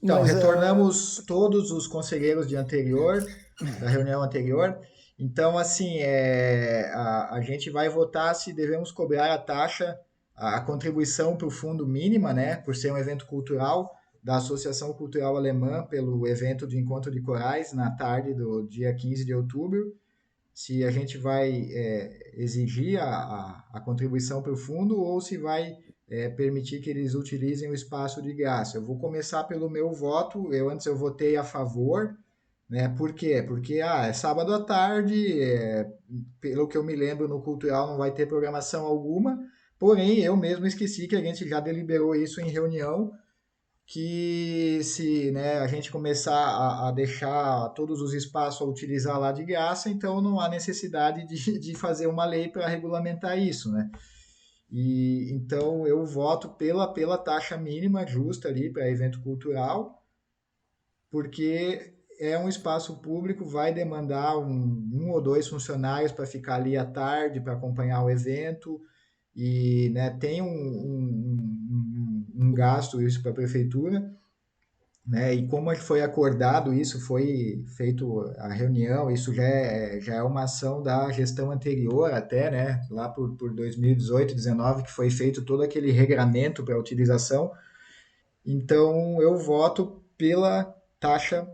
Então, Mas retornamos todos os conselheiros da reunião anterior. Então, assim, a gente vai votar se devemos cobrar a taxa, a contribuição para o fundo mínima, né, por ser um evento cultural da Associação Cultural Alemã, pelo evento de Encontro de Corais, na tarde do dia 15 de outubro. Se a gente vai exigir a contribuição para o fundo ou se vai permitir que eles utilizem o espaço de graça. Eu vou começar pelo meu voto. Antes eu votei a favor, né? Por quê? Porque é sábado à tarde, pelo que eu me lembro, no Cultural não vai ter programação alguma, porém eu mesmo esqueci que a gente já deliberou isso em reunião, que se, né, a gente começar a deixar todos os espaços a utilizar lá de graça, então não há necessidade de fazer uma lei para regulamentar isso, né? E então eu voto pela taxa mínima justa ali para evento cultural, porque é um espaço público, vai demandar um ou dois funcionários para ficar ali à tarde para acompanhar o evento, e, né, tem um gasto isso para a prefeitura, né? E como foi acordado isso, foi feito a reunião, isso já é uma ação da gestão anterior até, né? Lá por 2018, 2019, que foi feito todo aquele regramento para a utilização. Então, eu voto pela taxa,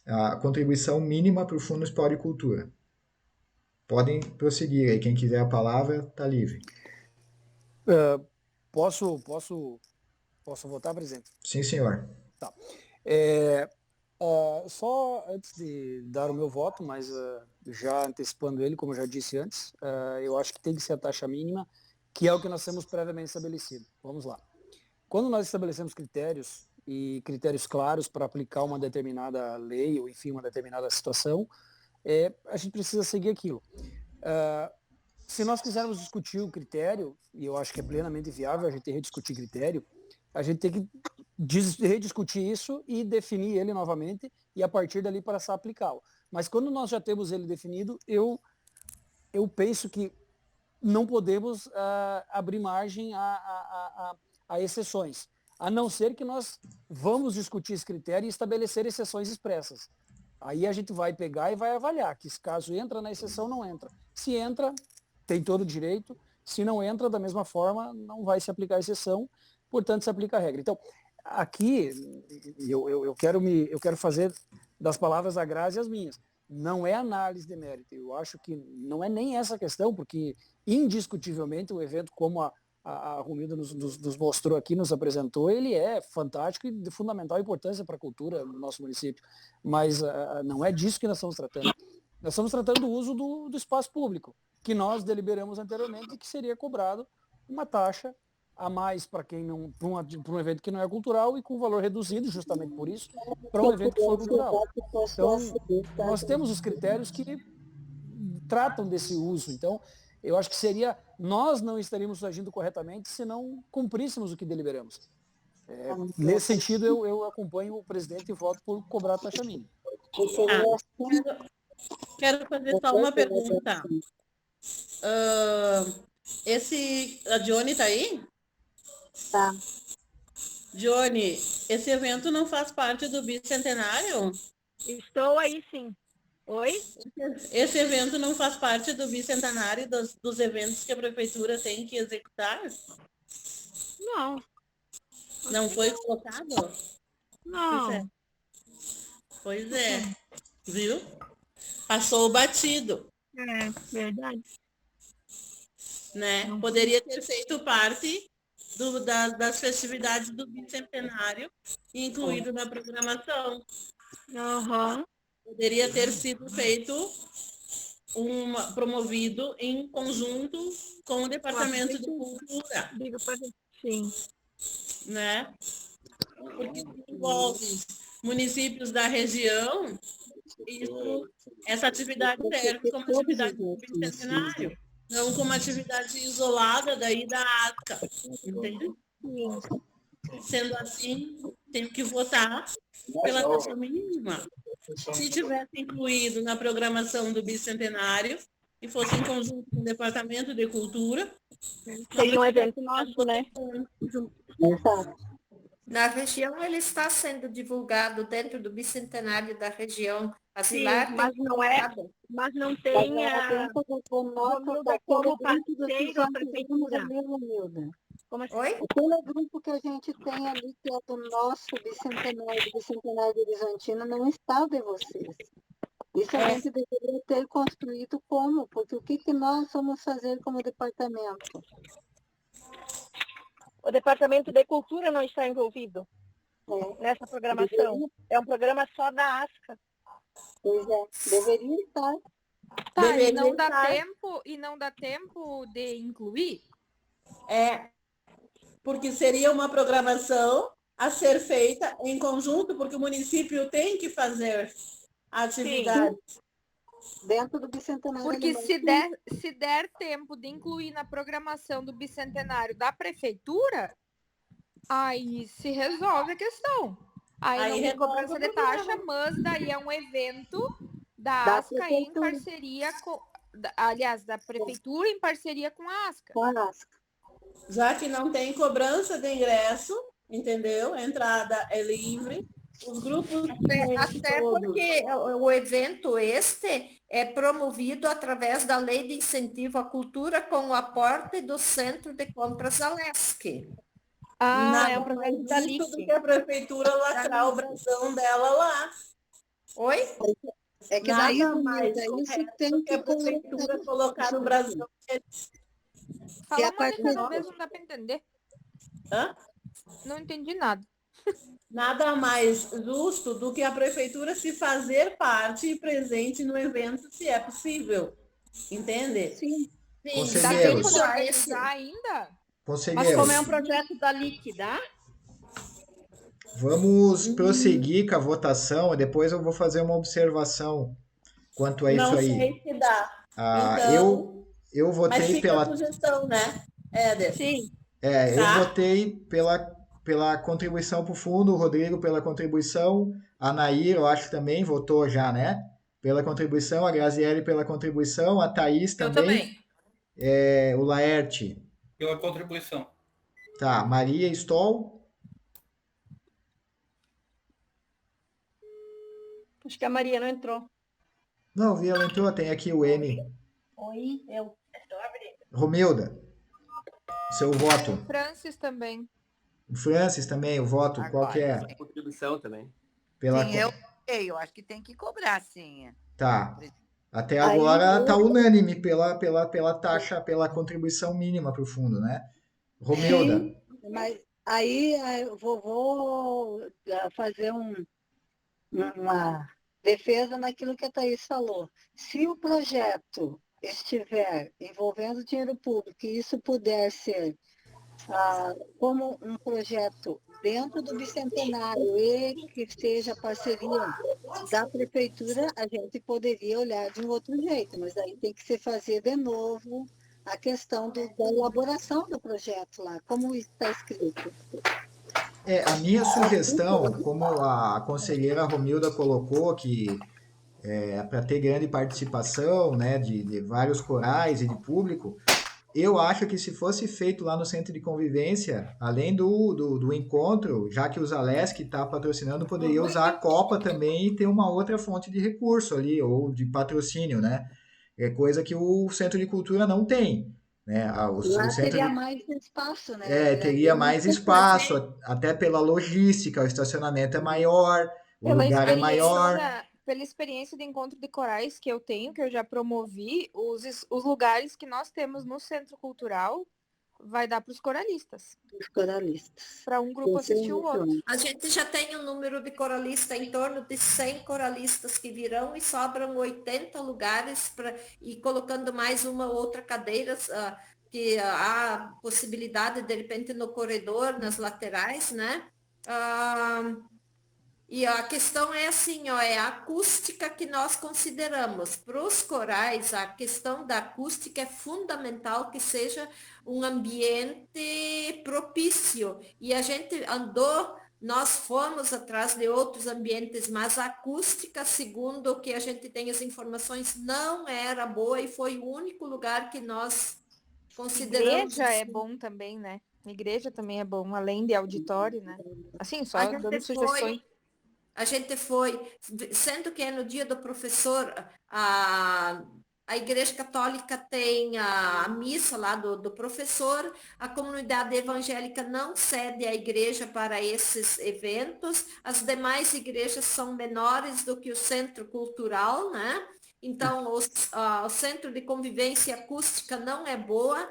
a contribuição mínima para o Fundo Esporte e Cultura. Podem prosseguir aí, quem quiser a palavra, está livre. Posso votar, presidente? Sim, senhor. Tá. Só antes de dar o meu voto, mas já antecipando ele, como eu já disse antes, eu acho que tem que ser a taxa mínima, que é o que nós temos previamente estabelecido. Vamos lá. Quando nós estabelecemos critérios, e critérios claros para aplicar uma determinada lei, ou enfim, uma determinada situação, a gente precisa seguir aquilo. Se nós quisermos discutir o critério, e eu acho que é plenamente viável a gente rediscutir critério, a gente tem que rediscutir isso e definir ele novamente, e a partir dali passar a aplicá-lo. Mas quando nós já temos ele definido, eu penso que não podemos abrir margem a exceções, a não ser que nós vamos discutir esse critério e estabelecer exceções expressas. Aí a gente vai pegar e vai avaliar que, se caso entra na exceção, não entra. Se entra, tem todo o direito. Se não entra, da mesma forma, não vai se aplicar a exceção, portanto, se aplica a regra. Então, aqui, eu quero fazer das palavras da Grazi as minhas. Não é análise de mérito. Eu acho que não é nem essa questão, porque, indiscutivelmente, o evento, como a Romilda nos mostrou aqui, nos apresentou, ele é fantástico e de fundamental importância para a cultura no nosso município. Mas não é disso que nós estamos tratando. Nós estamos tratando do uso do espaço público, que nós deliberamos anteriormente e que seria cobrado uma taxa a mais para um evento que não é cultural e com valor reduzido, justamente por isso, para um evento que for cultural. Então, nós temos os critérios que tratam desse uso. Então, eu acho que nós não estaríamos agindo corretamente se não cumpríssemos o que deliberamos. Nesse sentido, eu acompanho o presidente e voto por cobrar a taxa mínima. Quero fazer só uma pergunta. A Johnny está aí? Tá. Johnny, esse evento não faz parte do bicentenário? Estou aí, sim. Oi? Esse evento não faz parte do bicentenário dos eventos que a prefeitura tem que executar? Não. Não foi colocado? Não. Pois é. Viu? Passou batido. É, verdade. Né? Poderia ter feito parte das festividades do bicentenário, incluído na programação. Uhum. Poderia ter sido feito promovido em conjunto com o Departamento de Cultura, Digo para sim. né? Porque envolve municípios da região, essa atividade serve como atividade do bicentenário, não como atividade isolada daí da ASCA, entende? Sendo assim, tenho que votar pela taxa mínima. Se tivesse incluído na programação do bicentenário e fosse em conjunto com o Departamento de Cultura, Seria um evento nosso, né? Exato. Na região, ele está sendo divulgado dentro do bicentenário da região Sim, Asilar. mas não tem Dentro do nosso, como daquele grupo parceiro a dos prefeitura. Romilda. Como assim? Oi? Aquele grupo que a gente tem ali, que é do nosso bicentenário de Horizontina, não está de vocês. Isso a gente deveria ter construído como? Porque o que nós vamos fazer como departamento? O Departamento de Cultura não está envolvido nessa programação. É um programa só da ASCA. Pois é, deveria estar. Tá, e não dá tempo de incluir? Porque seria uma programação a ser feita em conjunto, porque o município tem que fazer a atividade. Dentro do bicentenário. Porque se der tempo de incluir na programação do bicentenário da prefeitura, aí se resolve a questão. Aí não tem cobrança de taxa, mas daí é um evento da ASCA em parceria com... Aliás, da prefeitura em parceria com a ASCA. Com a ASCA. Já que não tem cobrança de ingresso, entendeu? A entrada é livre. Os grupos... Até porque o evento é promovido através da Lei de Incentivo à Cultura com o aporte do Centro de Compras Alesc. É um projeto da LIC. Do que a prefeitura lacrar o brasão dela lá. Oi? É que nada daí mais isso tem que a prefeitura colocar no brasão. Fala uma vez, não dá para entender. Hã? Não entendi nada. Nada mais justo do que a prefeitura se fazer parte e presente no evento, se é possível. Entende? Sim. Dá tempo de organizar ainda? Mas como é um projeto da LIC, dá? Vamos prosseguir com a votação e depois eu vou fazer uma observação quanto a isso aí. Não sei se dá. Então, eu votei mas fica pela a sugestão, né, Éder? Sim. Eu votei pela contribuição para o fundo, o Rodrigo pela contribuição, a Nair, eu acho que também votou já, né? Pela contribuição, a Graziele pela contribuição, a Thaís também. O Laerte. Pela contribuição. Tá, Maria Stoll. Acho que a Maria não entrou. Não, vi, ela entrou, tem aqui o M. Oi, eu estou abrindo. Romilda, seu voto. O Francis também. O Francis também, o voto, qual que é? Contribuição também. Sim, eu acho que tem que cobrar, sim. Tá. Até agora tá unânime pela taxa, pela contribuição mínima para o fundo, né? Romilda. Sim, mas aí eu vou fazer uma defesa naquilo que a Thaís falou. Se o projeto estiver envolvendo dinheiro público e isso puder ser como um projeto dentro do bicentenário e que seja parceria da prefeitura, a gente poderia olhar de um outro jeito, mas aí tem que se fazer de novo a questão da elaboração do projeto lá, como está escrito. A minha sugestão, como a conselheira Romilda colocou, que para ter grande participação, né, de vários corais e de público, eu acho que se fosse feito lá no Centro de Convivência, além do encontro, já que o Zalesc está patrocinando, poderia usar a Copa também e ter uma outra fonte de recurso ali, ou de patrocínio, né? É coisa que o Centro de Cultura não tem. Né? Lá teria mais espaço, né? Teria mais espaço, até pela logística, o estacionamento é maior, o lugar é maior. Pela experiência de encontro de corais que eu tenho, que eu já promovi, os lugares que nós temos no Centro Cultural, vai dar para os coralistas. Os coralistas. Para um grupo assistir o outro. A gente já tem um número de coralistas, em torno de 100 coralistas que virão e sobram 80 lugares e colocando mais uma ou outra cadeira, que há possibilidade, de repente, no corredor, nas laterais, né? E a questão é assim, ó, é a acústica que nós consideramos. Para os corais, a questão da acústica é fundamental, que seja um ambiente propício. E a gente nós fomos atrás de outros ambientes, mas a acústica, segundo o que a gente tem as informações, não era boa e foi o único lugar que nós consideramos. Igreja é bom também, né? Igreja também é bom, além de auditório, né? Assim, só dando sugestões. A gente foi, sendo que é no dia do professor, a Igreja Católica tem a missa lá do professor, a comunidade evangélica não cede à igreja para esses eventos, as demais igrejas são menores do que o centro cultural, né? Então, o centro de convivência acústica não é boa,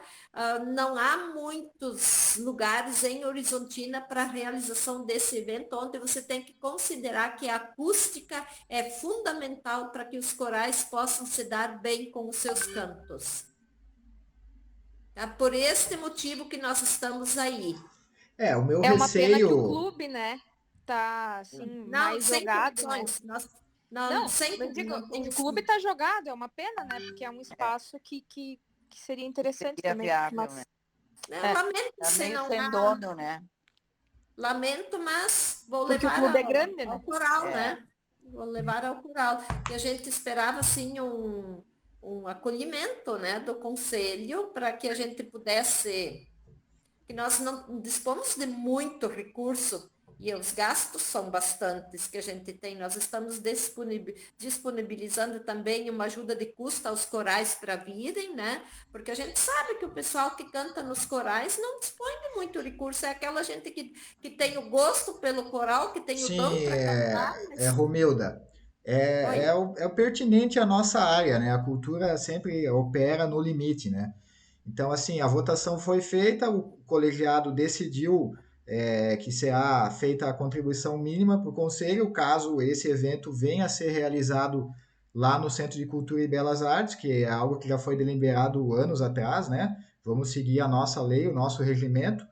não há muitos lugares em Horizontina para a realização desse evento, onde você tem que considerar que a acústica é fundamental para que os corais possam se dar bem com os seus cantos. É por este motivo que nós estamos aí. O meu É uma pena que o receio... clube, né, tá assim, Não, mais sem jogado, condições. né? Não, O clube tá jogado, é uma pena, né? Porque é um espaço que seria interessante Seria também. viável, Mas... né? Lamento Tá se meio não sem há. dono, né? Lamento, mas vou Porque levar o clube é ao, grande, ao né? coral, né? Vou levar ao coral. E a gente esperava, assim, um acolhimento, né, do conselho para que a gente pudesse... Que nós não dispomos de muito recurso e os gastos são bastantes que a gente tem. Nós estamos disponibilizando também uma ajuda de custo aos corais para virem, né? Porque a gente sabe que o pessoal que canta nos corais não dispõe de muito recurso. É aquela gente que tem o gosto pelo coral, que tem o dom para cantar. Mas... Romilda, é o pertinente à nossa área, né? A cultura sempre opera no limite, né? Então, assim, a votação foi feita, o colegiado decidiu que será feita a contribuição mínima para o conselho, caso esse evento venha a ser realizado lá no Centro de Cultura e Belas Artes, que é algo que já foi deliberado anos atrás, né? Vamos seguir a nossa lei, o nosso regimento.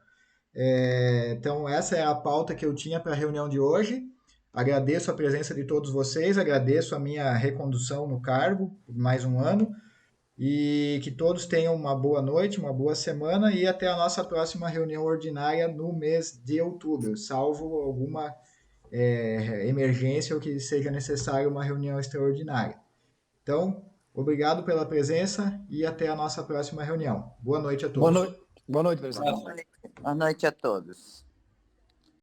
Então, essa é a pauta que eu tinha para a reunião de hoje. Agradeço a presença de todos vocês, agradeço a minha recondução no cargo por mais um ano. E que todos tenham uma boa noite, uma boa semana e até a nossa próxima reunião ordinária no mês de outubro, salvo alguma emergência ou que seja necessário uma reunião extraordinária. Então, obrigado pela presença e até a nossa próxima reunião. Boa noite a todos. Boa noite, presidente. Boa noite a todos.